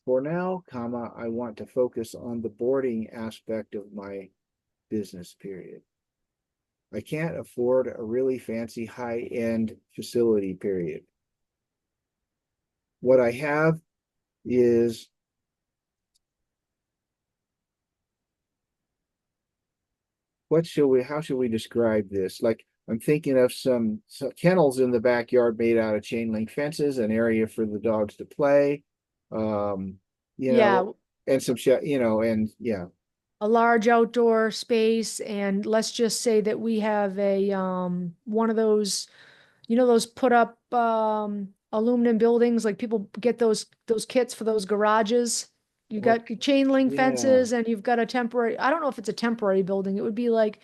for now, comma, I want to focus on the boarding aspect of my business period. I can't afford a really fancy high-end facility period. What I have is, how should we describe this? Like, I'm thinking of some kennels in the backyard made out of chain link fences, an area for the dogs to play, um, you yeah, know, and some, and yeah. a large outdoor space. And let's just say that we have a one of those, those put up aluminum buildings, like people get those kits for those garages. You Well, got your chain link yeah. fences and you've got a temporary, I don't know if it's a temporary building. It would be like,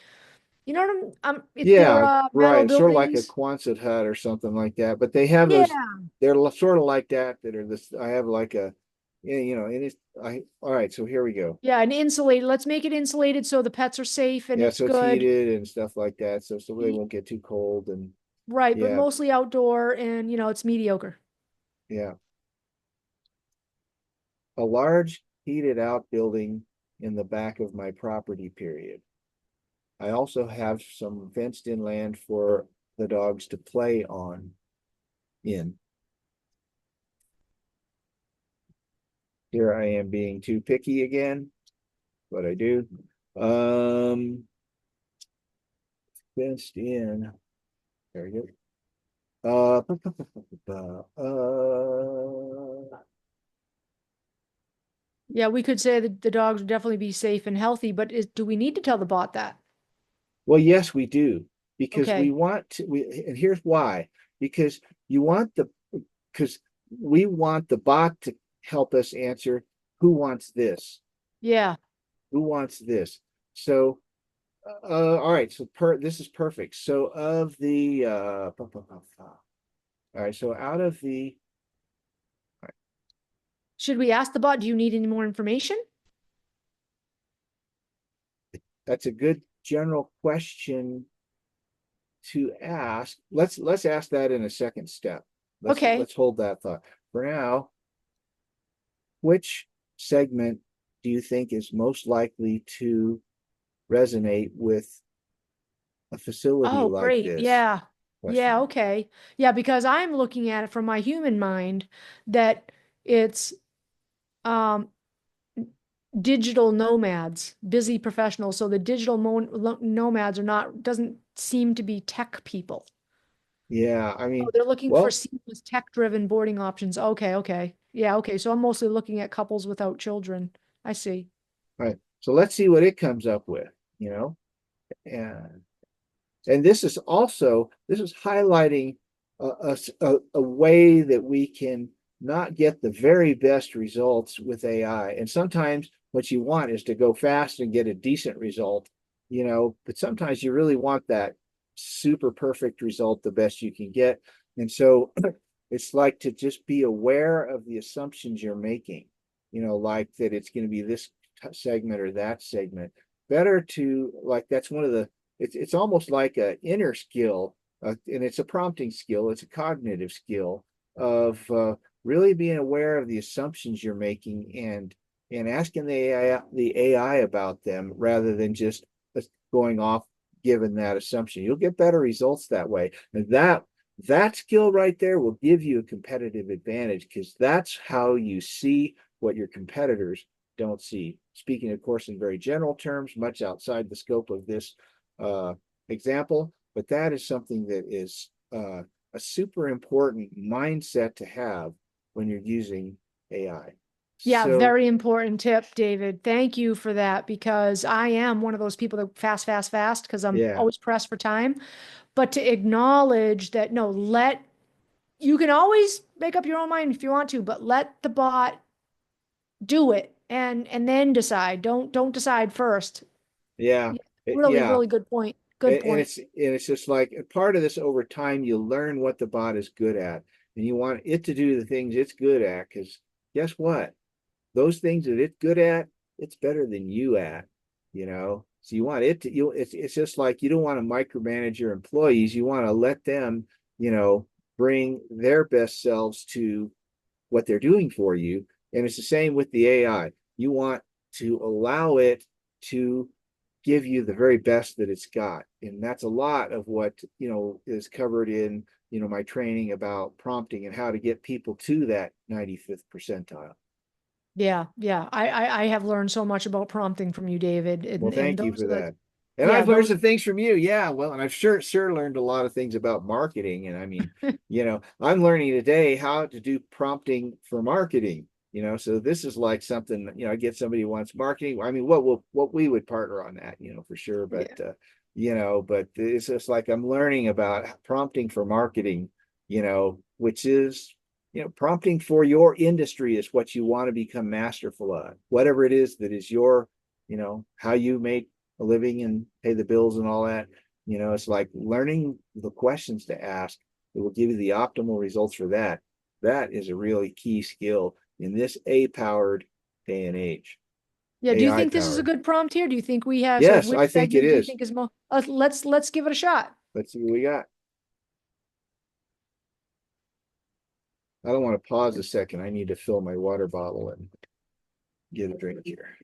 you know what if they're Yeah, metal right. Sort of like a buildings. Quonset hut or something like that. But they have Yeah. those, they're sort of like that are this. I have like a, yeah, and it's, all right, so here we go. Yeah, and insulated. Let's make it insulated so the pets are safe and Yeah, it's so it's good. heated and stuff like that. So they won't get too cold. And Right, but yeah, mostly outdoor and it's mediocre. yeah. A large heated out building in the back of my property, period. I also have some fenced in land for the dogs to play on in. Here I am being too picky again, what I do. Fenced in. Very good. Yeah, we could say that the dogs would definitely be safe and healthy, but do we need to tell the bot that? well, yes, we do, because we Okay. want to, and here's why, because you want the, because we want the bot to help us answer who wants this, Yeah. who wants this. So, all right, so this is perfect. So of the, all right, so out of the, Should we ask the bot, do you need any more information? that's a good general question to ask. Let's ask that in a second step. Okay. Let's hold that thought. For now, which segment do you think is most likely to resonate with a facility Oh, like great. this? Yeah. Question Yeah, mark. okay. Yeah, because I'm looking at it from my human mind that it's um digital nomads, busy professionals. So the digital nomads are not, doesn't seem to be tech people. Yeah, I Oh, mean, they're looking for well, seamless tech-driven boarding options. Okay, okay. Yeah, okay. So I'm mostly looking at couples without children. I see. all right. So let's see what it comes up with, you know? And this is also, this is highlighting a way that we can not get the very best results with AI. And sometimes what you want is to go fast and get a decent result, but sometimes you really want that super perfect result, the best you can get. And so it's like to just be aware of the assumptions you're making, like that it's going to be this segment or that segment. Better to, like, that's one of the, it's almost like an inner skill, and it's a prompting skill. It's a cognitive skill of really being aware of the assumptions you're making and asking the AI about them rather than just going off given that assumption. You'll get better results that way, and that skill right there will give you a competitive advantage because that's how you see what your competitors don't see. Speaking, of course, in very general terms, much outside the scope of this uh, example, but that is something that is a super important mindset to have when you're using AI. Yeah, So, very important tip, David. Thank you for that because I am one of those people that fast, fast, fast because I'm yeah, always pressed for time. But to acknowledge that, no, you can always make up your own mind if you want to, but let the bot do it and then decide. Don't decide first. yeah, Yeah, really, yeah. really good point. Good And point. it's just like part of this over time, you learn what the bot is good at, and you want it to do the things it's good at. Because guess what? Those things that it's good at, it's better than you at. So you want it to. It's just like you don't want to micromanage your employees. You want to let them, you know, bring their best selves to what they're doing for you. And it's the same with the AI. You want to allow it to give you the very best that it's got. And that's a lot of what, is covered in, my training about prompting and how to get people to that 95th percentile. Yeah, yeah. I have learned so much about prompting from you, David. Well, And thank you those for are the that. And yeah, I've learned those some things from you. Yeah, well, and I've sure learned a lot of things about marketing. And I mean, I'm learning today how to do prompting for marketing. So this is like something, I get somebody who wants marketing. I mean, what we would partner on that, for sure. But yeah. but it's just like I'm learning about prompting for marketing, which is prompting for your industry is what you want to become masterful at. Whatever it is that is your, how you make a living and pay the bills and all that. It's like learning the questions to ask that will give you the optimal results for that. That is a really key skill in this A-powered day and age. Yeah. Do you AI think this is a powered. good prompt here? Do you think we have, so Yes, which I think it segment do you is. think is more, let's give it a shot. Let's see what we got. I don't want to pause a second. I need to fill my water bottle and get a drink here.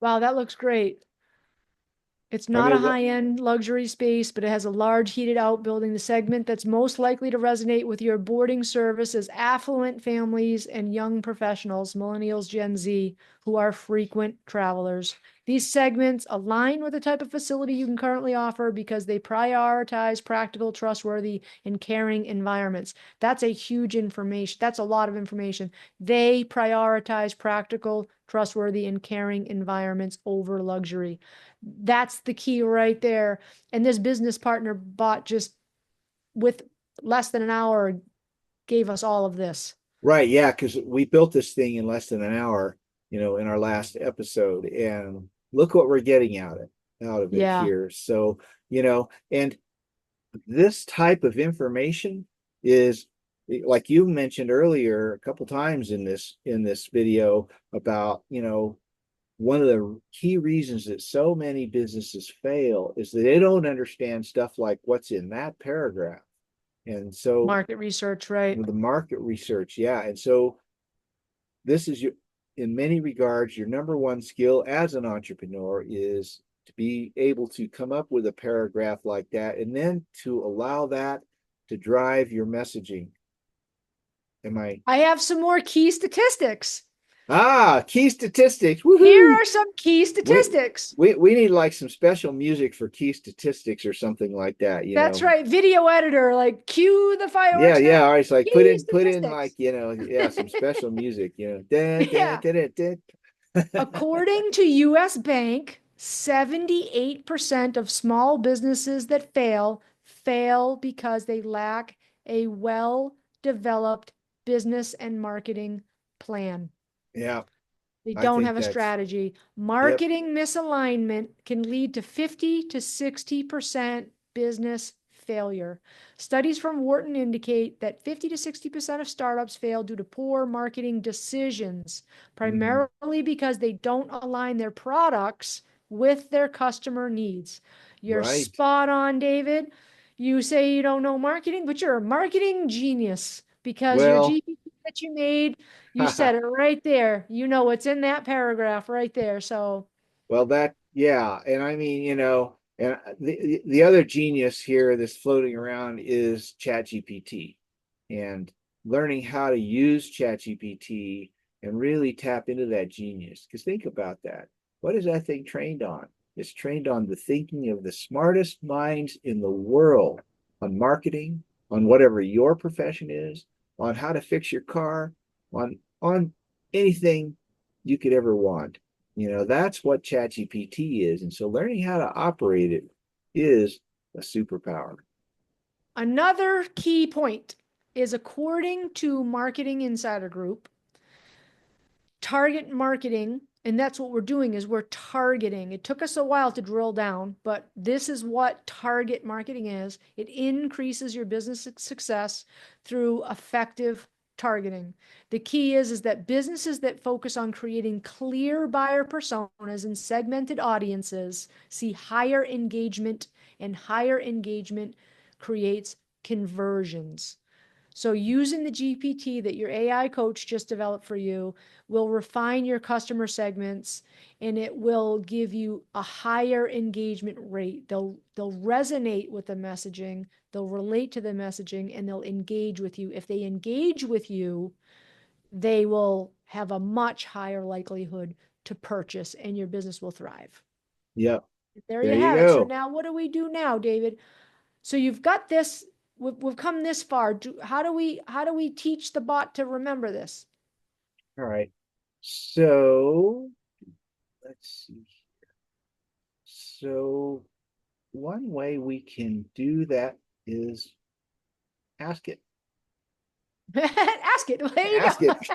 Wow, that looks great. It's I not a mean, high-end luxury space, but it has a large heated outbuilding. The segment that's most likely to resonate with your boarding service is affluent families and young professionals, millennials, Gen Z, who are frequent travelers. These segments align with the type of facility you can currently offer because they prioritize practical, trustworthy, and caring environments. That's a huge information. That's a lot of information. They prioritize practical, trustworthy, and caring environments over luxury. That's the key right there. And this business partner bought just with less than an hour, gave us all of this. right, yeah, because we built this thing in less than an hour, in our last episode, and look what we're getting out of it Yeah. here. So, and this type of information is like you mentioned earlier a couple times in this video about, one of the key reasons that so many businesses fail is that they don't understand stuff like what's in that paragraph. And so Market research, right? the market research, yeah. And so this is in many regards, your number one skill as an entrepreneur is to be able to come up with a paragraph like that and then to allow that to drive your messaging. Am I? I have some more key statistics. Key statistics. Here Woohoo! are some key We statistics. we need like some special music for key statistics or something like that. That's right. Video editor, like cue the Yeah, fireworks now. yeah. All right, it's like put Key in like, statistics. yeah, some special music, Da, da, Yeah. da, da, da. According to US Bank, 78% of small businesses that fail because they lack a well-developed business and marketing plan. Yeah, They I don't think have a that's, strategy. yep. Marketing misalignment can lead to 50 to 60% business failure. Studies from Wharton indicate that 50 to 60% of startups fail due to poor marketing decisions, Mhm. primarily because they don't align their products with their customer needs. You're Right. spot on, David. You say you don't know marketing, but you're a marketing genius because your Well, GPT that you made, you said it right there. You know what's in that paragraph right there. So, well, yeah. And I mean, and the other genius here that's floating around is ChatGPT, and learning how to use ChatGPT and really tap into that genius. Because think about that. What is that thing trained on? It's trained on the thinking of the smartest minds in the world on marketing, on whatever your profession is, on how to fix your car, on anything you could ever want. That's what ChatGPT is. And so learning how to operate it is a superpower. another key point is according to Marketing Insider Group, target marketing, and that's what we're doing is we're targeting. It took us a while to drill down, but this is what target marketing is. It increases your business success through effective targeting. The key is that businesses that focus on creating clear buyer personas and segmented audiences see higher engagement, and higher engagement creates conversions. So using the GPT that your AI coach just developed for you will refine your customer segments, and it will give you a higher engagement rate. They'll resonate with the messaging, they'll relate to the messaging, and they'll engage with you. If they engage with you, they will have a much higher likelihood to purchase and your business will thrive. Yep. There There you you have it. So go. now what do we do now, David? So you've got this we've come this far. How do we teach the bot to remember this? All right. So let's see. So one way we can do that is ask it. Ask it. There you Ask go. it.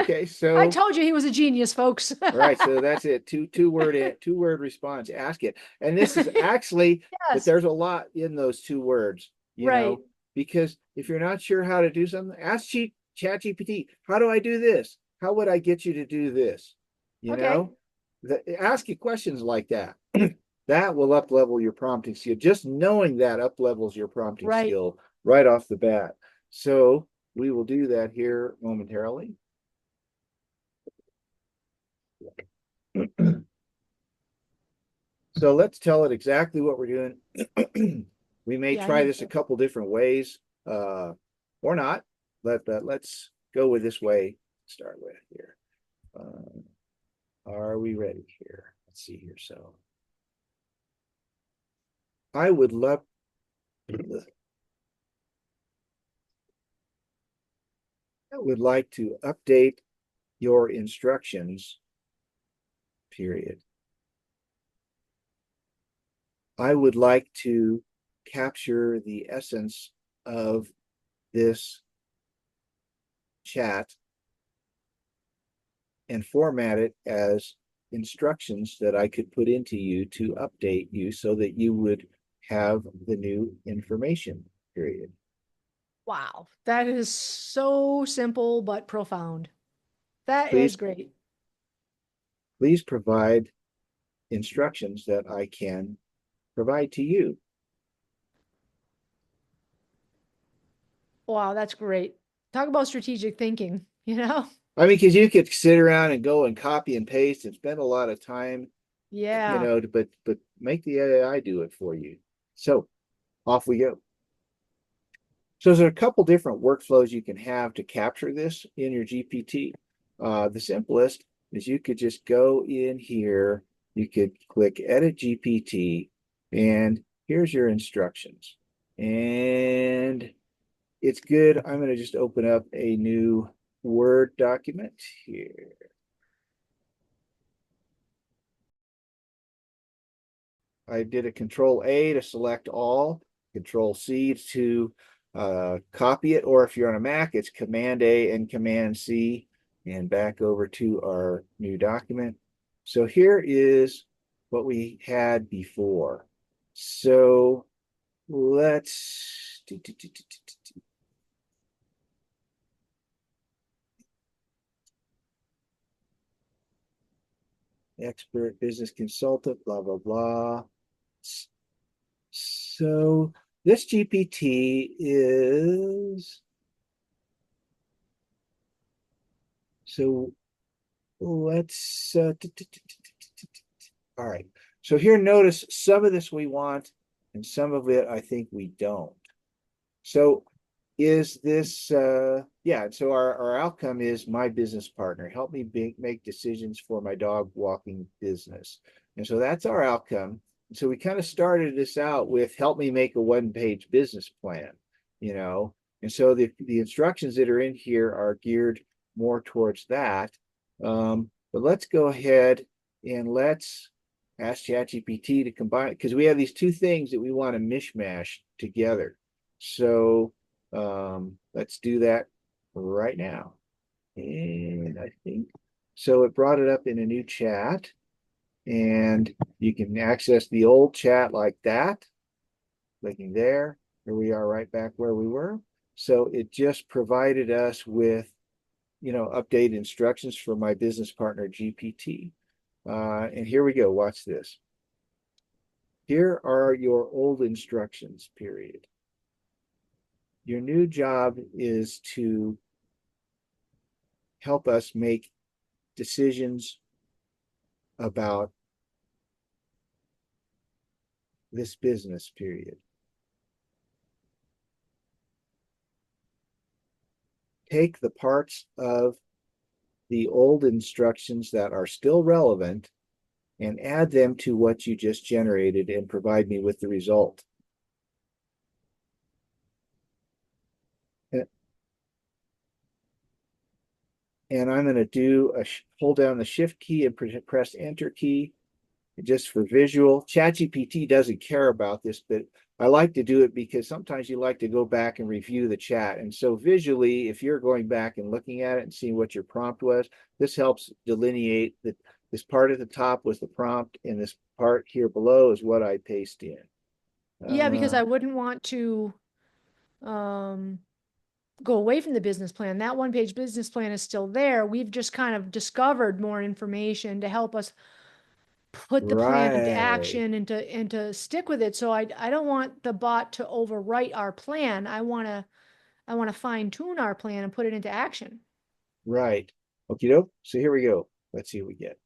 Okay, I so told you he was a genius, folks. all right, so that's it. Two word response. Ask it. And this is actually, but Yes, there's a lot in those 2 words, right. because if you're not sure how to do something, ask ChatGPT, how do I do this? How would I get you to do this? You Okay, know, ask you questions like that. That will up level your prompting skill. Just knowing that up levels your prompting right. skill right off the bat. So we will do that here momentarily. So let's tell it exactly what we're doing. We may Yeah, I try need this a to. couple different ways, or not. Let's go with this way to start with here. Are we ready here? Let's see here. So I would love, I would like to update your instructions, period. I would like to capture the essence of this chat and format it as instructions that I could put into you to update you so that you would have the new information, period. Wow, that is so simple but profound. That is Please, great. please provide instructions that I can provide to you. Wow, that's great. Talk about strategic thinking, you know? I mean, because you could sit around and go and copy and paste and spend a lot of time, Yeah. but make the AI do it for you. So off we go. So there's a couple different workflows you can have to capture this in your GPT. The simplest is you could just go in here, you could click Edit GPT, and here's your instructions. And it's good. I'm going to just open up a new Word document here. I did a Control A to select all, Control C to copy it, or if you're on a Mac, it's Command A and Command C, and back over to our new document. So here is what we had before. So let's expert business consultant, blah, blah, blah. So this GPT is, so let's, all right. So here, notice some of this we want and some of it I think we don't. So is this, yeah, so our outcome is my business partner. Help me make decisions for my dog walking business. And so that's our outcome. So we kind of started this out with help me make a 1-page business plan, you know. And so the instructions that are in here are geared more towards that. But let's go ahead and let's ask ChatGPT to combine, because we have these two things that we want to mishmash together. So let's do that right now. And I think so. It brought it up in a new chat, and you can access the old chat like that. Clicking there. Here we are right back where we were. So it just provided us with, updated instructions for my business partner GPT. And here we go. Watch this. Here are your old instructions, period. Your new job is to help us make decisions about this business, period. Take the parts of the old instructions that are still relevant and add them to what you just generated and provide me with the result. And I'm going to do hold down the shift key and press enter key just for visual. ChatGPT doesn't care about this, but I like to do it because sometimes you like to go back and review the chat. And so visually, if you're going back and looking at it and seeing what your prompt was, this helps delineate that this part at the top was the prompt and this part here below is what I paste in. Yeah, because I wouldn't want to go away from the business plan. That one-page business plan is still there. We've just kind of discovered more information to help us put the plan into Right, action and to stick with it. So I don't want the bot to overwrite our plan. I want to fine tune our plan and put it into action. right. Okie doke. So here we go. Let's see what we get.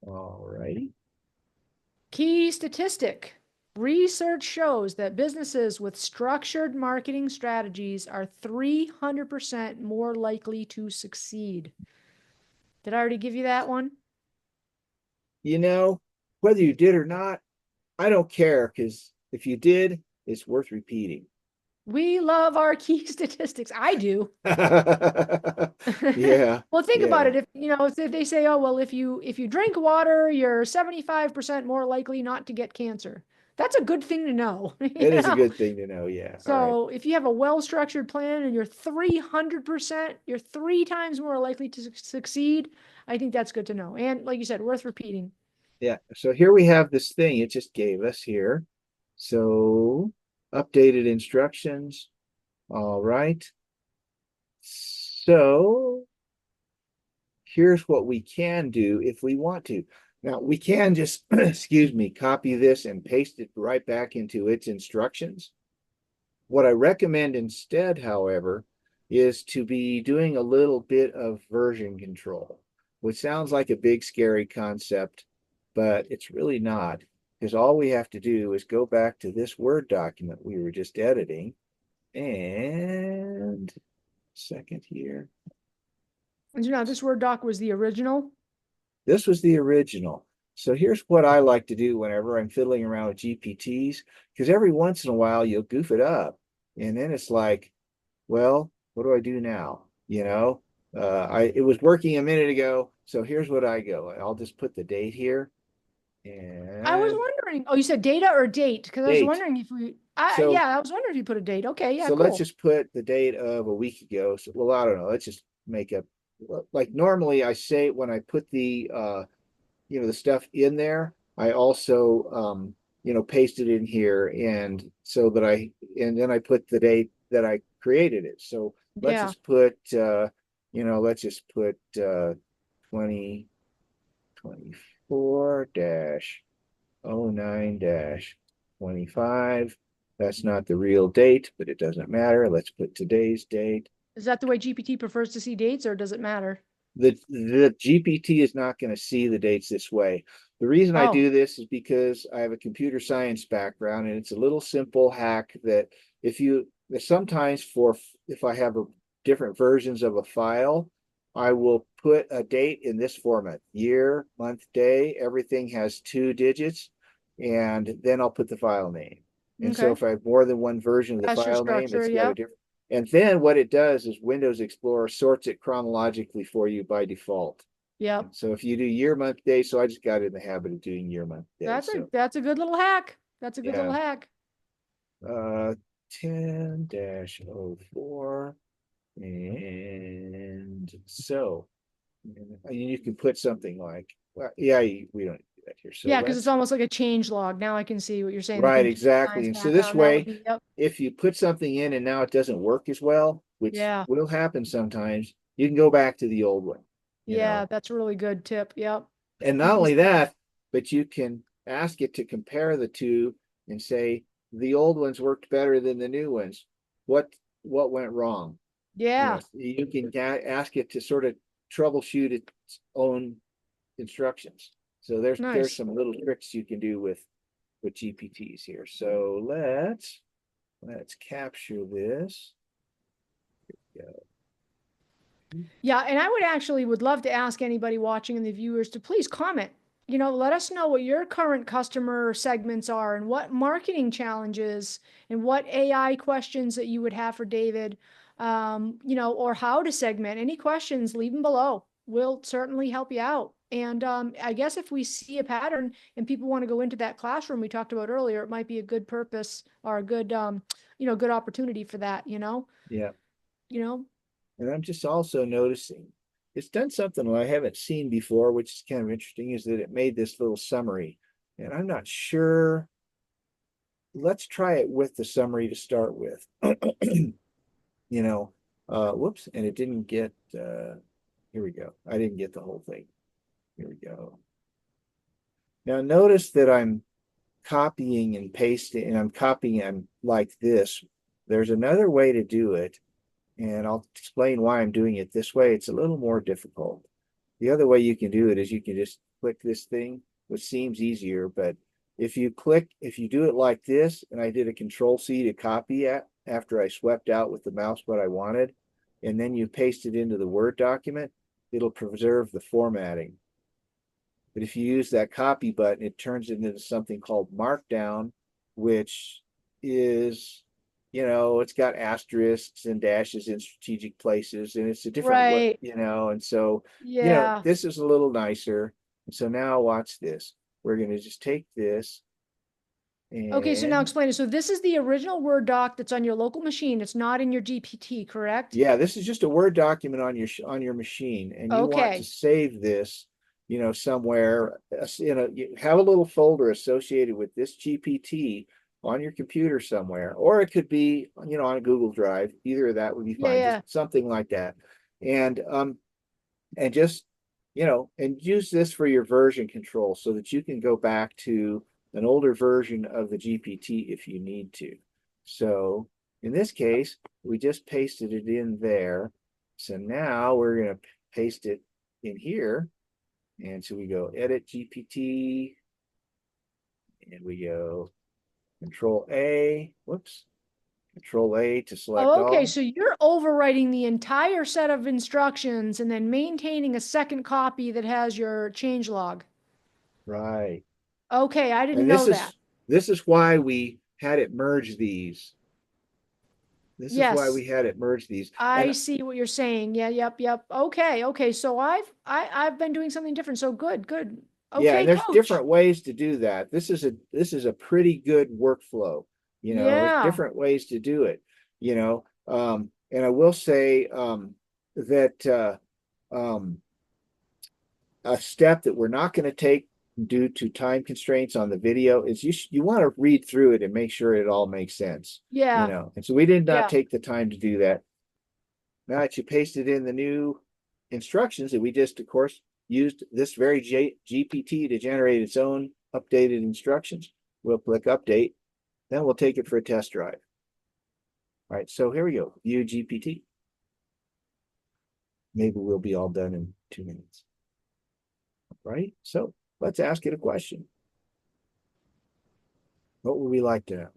All righty. Key statistic. Research shows that businesses with structured marketing strategies are 300% more likely to succeed. Did I already give you that one? You know, whether you did or not, I don't care because if you did, it's worth repeating. We love our key statistics. I do. Yeah, Well, think about yeah. it. If you know, if they say, "Oh, well, if you drink water, you're 75% more likely not to get cancer." That's a good thing to know, you It is a know? good thing to know. Yeah. All right. So if you have a well-structured plan and you're 300%, you're 3 times more likely to succeed. I think that's good to know. And like you said, worth repeating. Yeah. So here we have this thing it just gave us here. So updated instructions. All right. So here's what we can do if we want to. Now we can just, excuse me, copy this and paste it right back into its instructions. What I recommend instead, however, is to be doing a little bit of version control, which sounds like a big, scary concept, but it's really not, because all we have to do is go back to this Word document we were just editing, and second here. And you know, this Word doc was the original. This was the original. So here's what I like to do whenever I'm fiddling around with GPTs, because every once in a while you'll goof it up. And then it's like, well, what do I do now? It was working a minute ago. So here's what I go. I'll just put the date here I was and wondering. Oh, you said data or date? Because I was date. wondering if So yeah, I was wondering if you put a date. Okay, yeah, so let's cool. just put the date of a week ago. So, well, I don't know. Let's just make up like normally I say when I put the stuff in there, I also paste it in here and so that and then I put the date that I created it. So let's Yeah. just put 2024 dash 09 dash 25. That's not the real date, but it doesn't matter. Let's put today's date. Is that the way GPT prefers to see dates, or does it matter? The GPT is not going to see the dates this way. The reason I Oh, do this is because I have a computer science background, and it's a little simple hack that if you sometimes if I have different versions of a file, I will put a date in this format: year, month, day. Everything has 2 digits, and then I'll put the file name. And so okay. if I have more than one version of the That's your file name, structure. it's got a Yep. different. And then what it does is Windows Explorer sorts it chronologically for you by default. Yep. And so if you do year, month, day, so I just got in the habit of doing year, month, day. So That's a good little hack. That's a good little yeah, hack. uh, 10-04. And so and you can put something like, well, yeah, we don't do that here. So Yeah, because it's let's, almost like a change log. Now I can see what you're saying. The right, computer exactly. science And so this background, that would way, be, yep. if you put something in and now it doesn't work as well, which Yeah. will happen sometimes, you can go back to the old one, you Yeah, know. that's a really good tip. Yep. And not Nice. only that, but you can ask it to compare the two and say the old ones worked better than the new ones. What went wrong? Yeah. You can ask it to sort of troubleshoot its own instructions. So there's Nice. some little tricks you can do with GPTs here. So let's capture this. go. Yeah, and I would actually would love to ask anybody watching and the viewers to please comment. Let us know what your current customer segments are and what marketing challenges and what AI questions that you would have for David, or how to segment. Any questions, leave them below. We'll certainly help you out. And I guess if we see a pattern and people want to go into that classroom we talked about earlier, it might be a good purpose or a good, good opportunity for that, Yeah. you know. And I'm just also noticing it's done something that I haven't seen before, which is kind of interesting, is that it made this little summary. And I'm not sure. Let's try it with the summary to start with. You know, whoops, and it didn't get, here we go. I didn't get the whole thing. Here we go. Now notice that I'm copying and pasting, and I'm copying them like this. There's another way to do it, and I'll explain why I'm doing it this way. It's a little more difficult. The other way you can do it is you can just click this thing, which seems easier, but if you do it like this, and I did a Control C to copy it after I swept out with the mouse what I wanted, and then you paste it into the Word document, it'll preserve the formatting. But if you use that copy button, it turns it into something called Markdown, which is, it's got asterisks and dashes in strategic places, and it's a different way, Right. and so, Yeah. this is a little nicer. And so now watch this. We're going to just take this Okay, so now and explain it. So this is the original Word doc that's on your local machine. It's not in your GPT, correct? yeah, this is just a Word document on your machine, and you want to Okay. save this, somewhere. You have a little folder associated with this GPT on your computer somewhere, or it could be, on a Google Drive. Either of that would be Yeah, fine, just yeah. something like that, and just, and use this for your version control so that you can go back to an older version of the GPT if you need to. So in this case, we just pasted it in there. So now we're going to paste it in here. And so we go edit GPT, and we go Control A, whoops, Control A to select Oh, okay. all. So you're overwriting the entire set of instructions and then maintaining a second copy that has your change log. Right. Okay, I didn't And know that. this is why we had it merge these. This is why Yes, we had it merge these. I And see what you're saying. Yeah, yep, yep. Okay, okay. So I've been doing something different. So good, good. yeah, and Okay, there's coach. different ways to do that. This is a pretty good workflow. There's Yeah. different ways to do it. And I will say that a step that we're not going to take due to time constraints on the video is you want to read through it and make sure it all makes sense. Yeah. And so we did not Yeah. take the time to do that. Now that you pasted in the new instructions, that we just, of course, used this very GPT to generate its own updated instructions. We'll click update, then we'll take it for a test drive. All right, so here we go, view GPT. Maybe we'll be all done in 2 minutes. Right, so let's ask it a question. What would we like to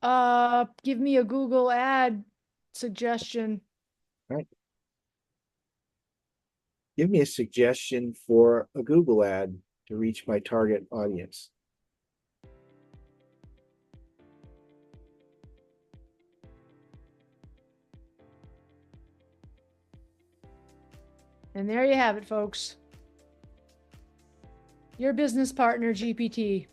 know? Give me a Google ad suggestion. All right, give me a suggestion for a Google ad to reach my target audience. And there you have it, folks. Your business partner, GPT.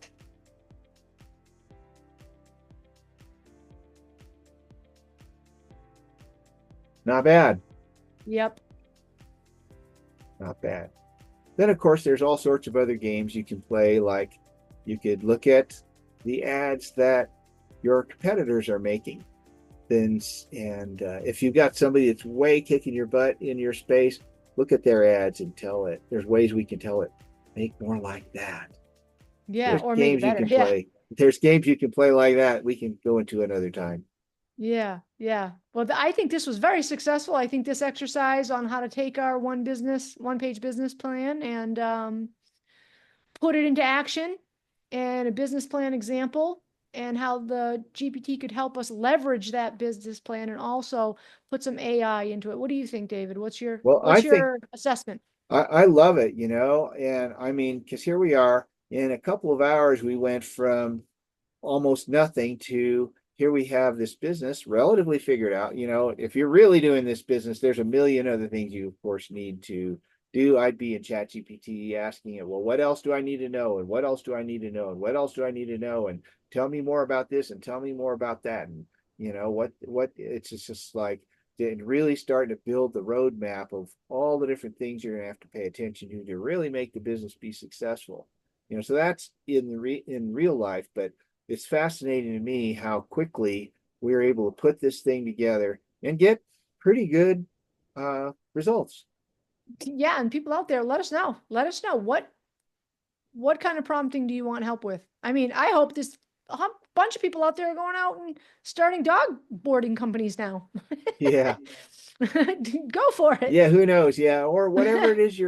Not bad, Yep. not bad. Then, of course, there's all sorts of other games you can play, like you could look at the ads that your competitors are making. And if you've got somebody that's way kicking your butt in your space, look at their ads and tell it. There's ways we can tell it, make more like that. Yeah, There's or make it games you better. can Yeah. play. There's games you can play like that. We can go into another time. Yeah, yeah. Well, I think this was very successful. I think this exercise on how to take our one page business plan and put it into action and a business plan example. and how the GPT could help us leverage that business plan and also put some AI into it. What do you think, David? Well, I What's think your assessment? I love it, and I mean, because here we are in a couple of hours, we went from almost nothing to here we have this business relatively figured out. If you're really doing this business, there's a million other things you, of course, need to do. I'd be in ChatGPT asking it, well, what else do I need to know? And what else do I need to know? And what else do I need to know? And tell me more about this and tell me more about that. And what it's just like really starting to build the roadmap of all the different things you're gonna have to pay attention to really make the business be successful. So that's in real life, but it's fascinating to me how quickly we were able to put this thing together and get pretty good results. Yeah, and people out there, let us know. Let us know what kind of prompting do you want help with? I mean, I hope this a bunch of people out there are going out and starting dog boarding companies now. Yeah. Go for it. Yeah, who knows? Yeah, or whatever it is,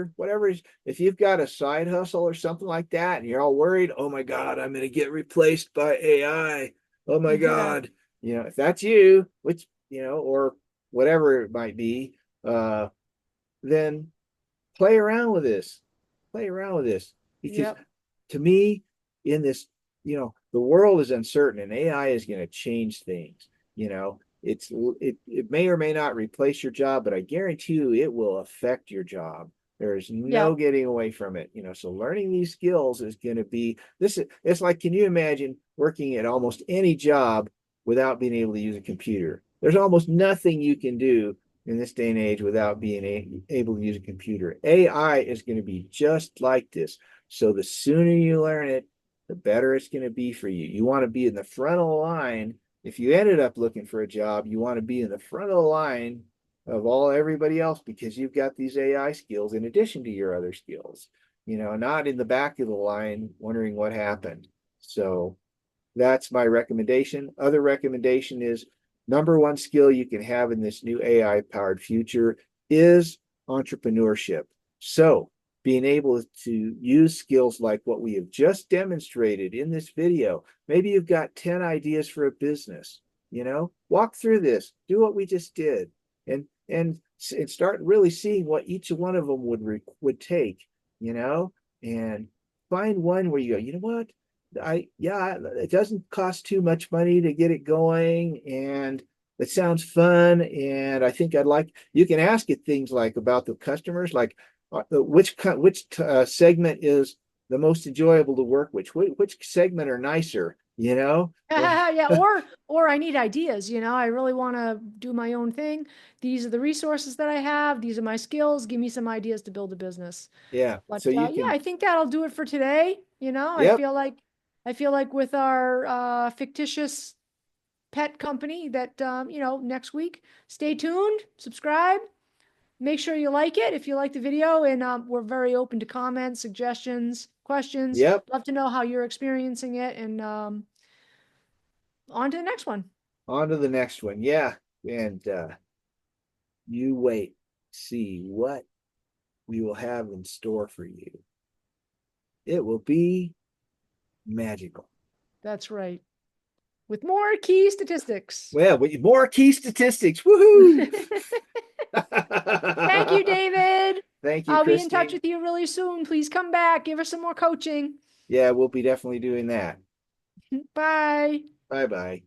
if you've got a side hustle or something like that, and you're all worried, oh my God, I'm going to get replaced by AI. Oh my Yeah. God. If that's you, which, or whatever it might be, then play around with this. Play around with this. Because Yep. to me, in this, the world is uncertain and AI is going to change things. It may or may not replace your job, but I guarantee you it will affect your job. There is no Yep. getting away from it. So learning these skills is going to be this. It's like, can you imagine working at almost any job without being able to use a computer? There's almost nothing you can do in this day and age without being able to use a computer. AI is going to be just like this. So the sooner you learn it, the better it's going to be for you. You want to be in the front of the line. If you ended up looking for a job, you want to be in the front of the line of everybody else because you've got these AI skills in addition to your other skills, not in the back of the line wondering what happened. So that's my recommendation. Other recommendation is number one skill you can have in this new AI powered future is entrepreneurship. So being able to use skills like what we have just demonstrated in this video. Maybe you've got 10 ideas for a business, walk through this, do what we just did and start really seeing what each one of them would take, and find one where you go, you know what? Yeah, it doesn't cost too much money to get it going, and it sounds fun. And I think you can ask it things like about the customers, like which segment is the most enjoyable to work with, which segment are nicer, Yeah, or I need ideas, I really want to do my own thing. These are the resources that I have. These are my skills. Give me some ideas to build a business. Yeah, But so you yeah, can. I think that'll do it for today. Yep. I feel like with our fictitious pet company that next week, stay tuned, subscribe, make sure you like it if you like the video, and we're very open to comments, suggestions, questions. Yep. Love to know how you're experiencing it, and on to the next one. On to the next one. Yeah. And you wait, see what we will have in store for you. It will be magical. That's right. With more key statistics. Well, more key statistics. Woohoo! Thank you, David. Thank you, I'll be in touch Christine. with you really soon. Please come back. Give us some more coaching. Yeah, we'll be definitely doing that. Bye. Bye bye.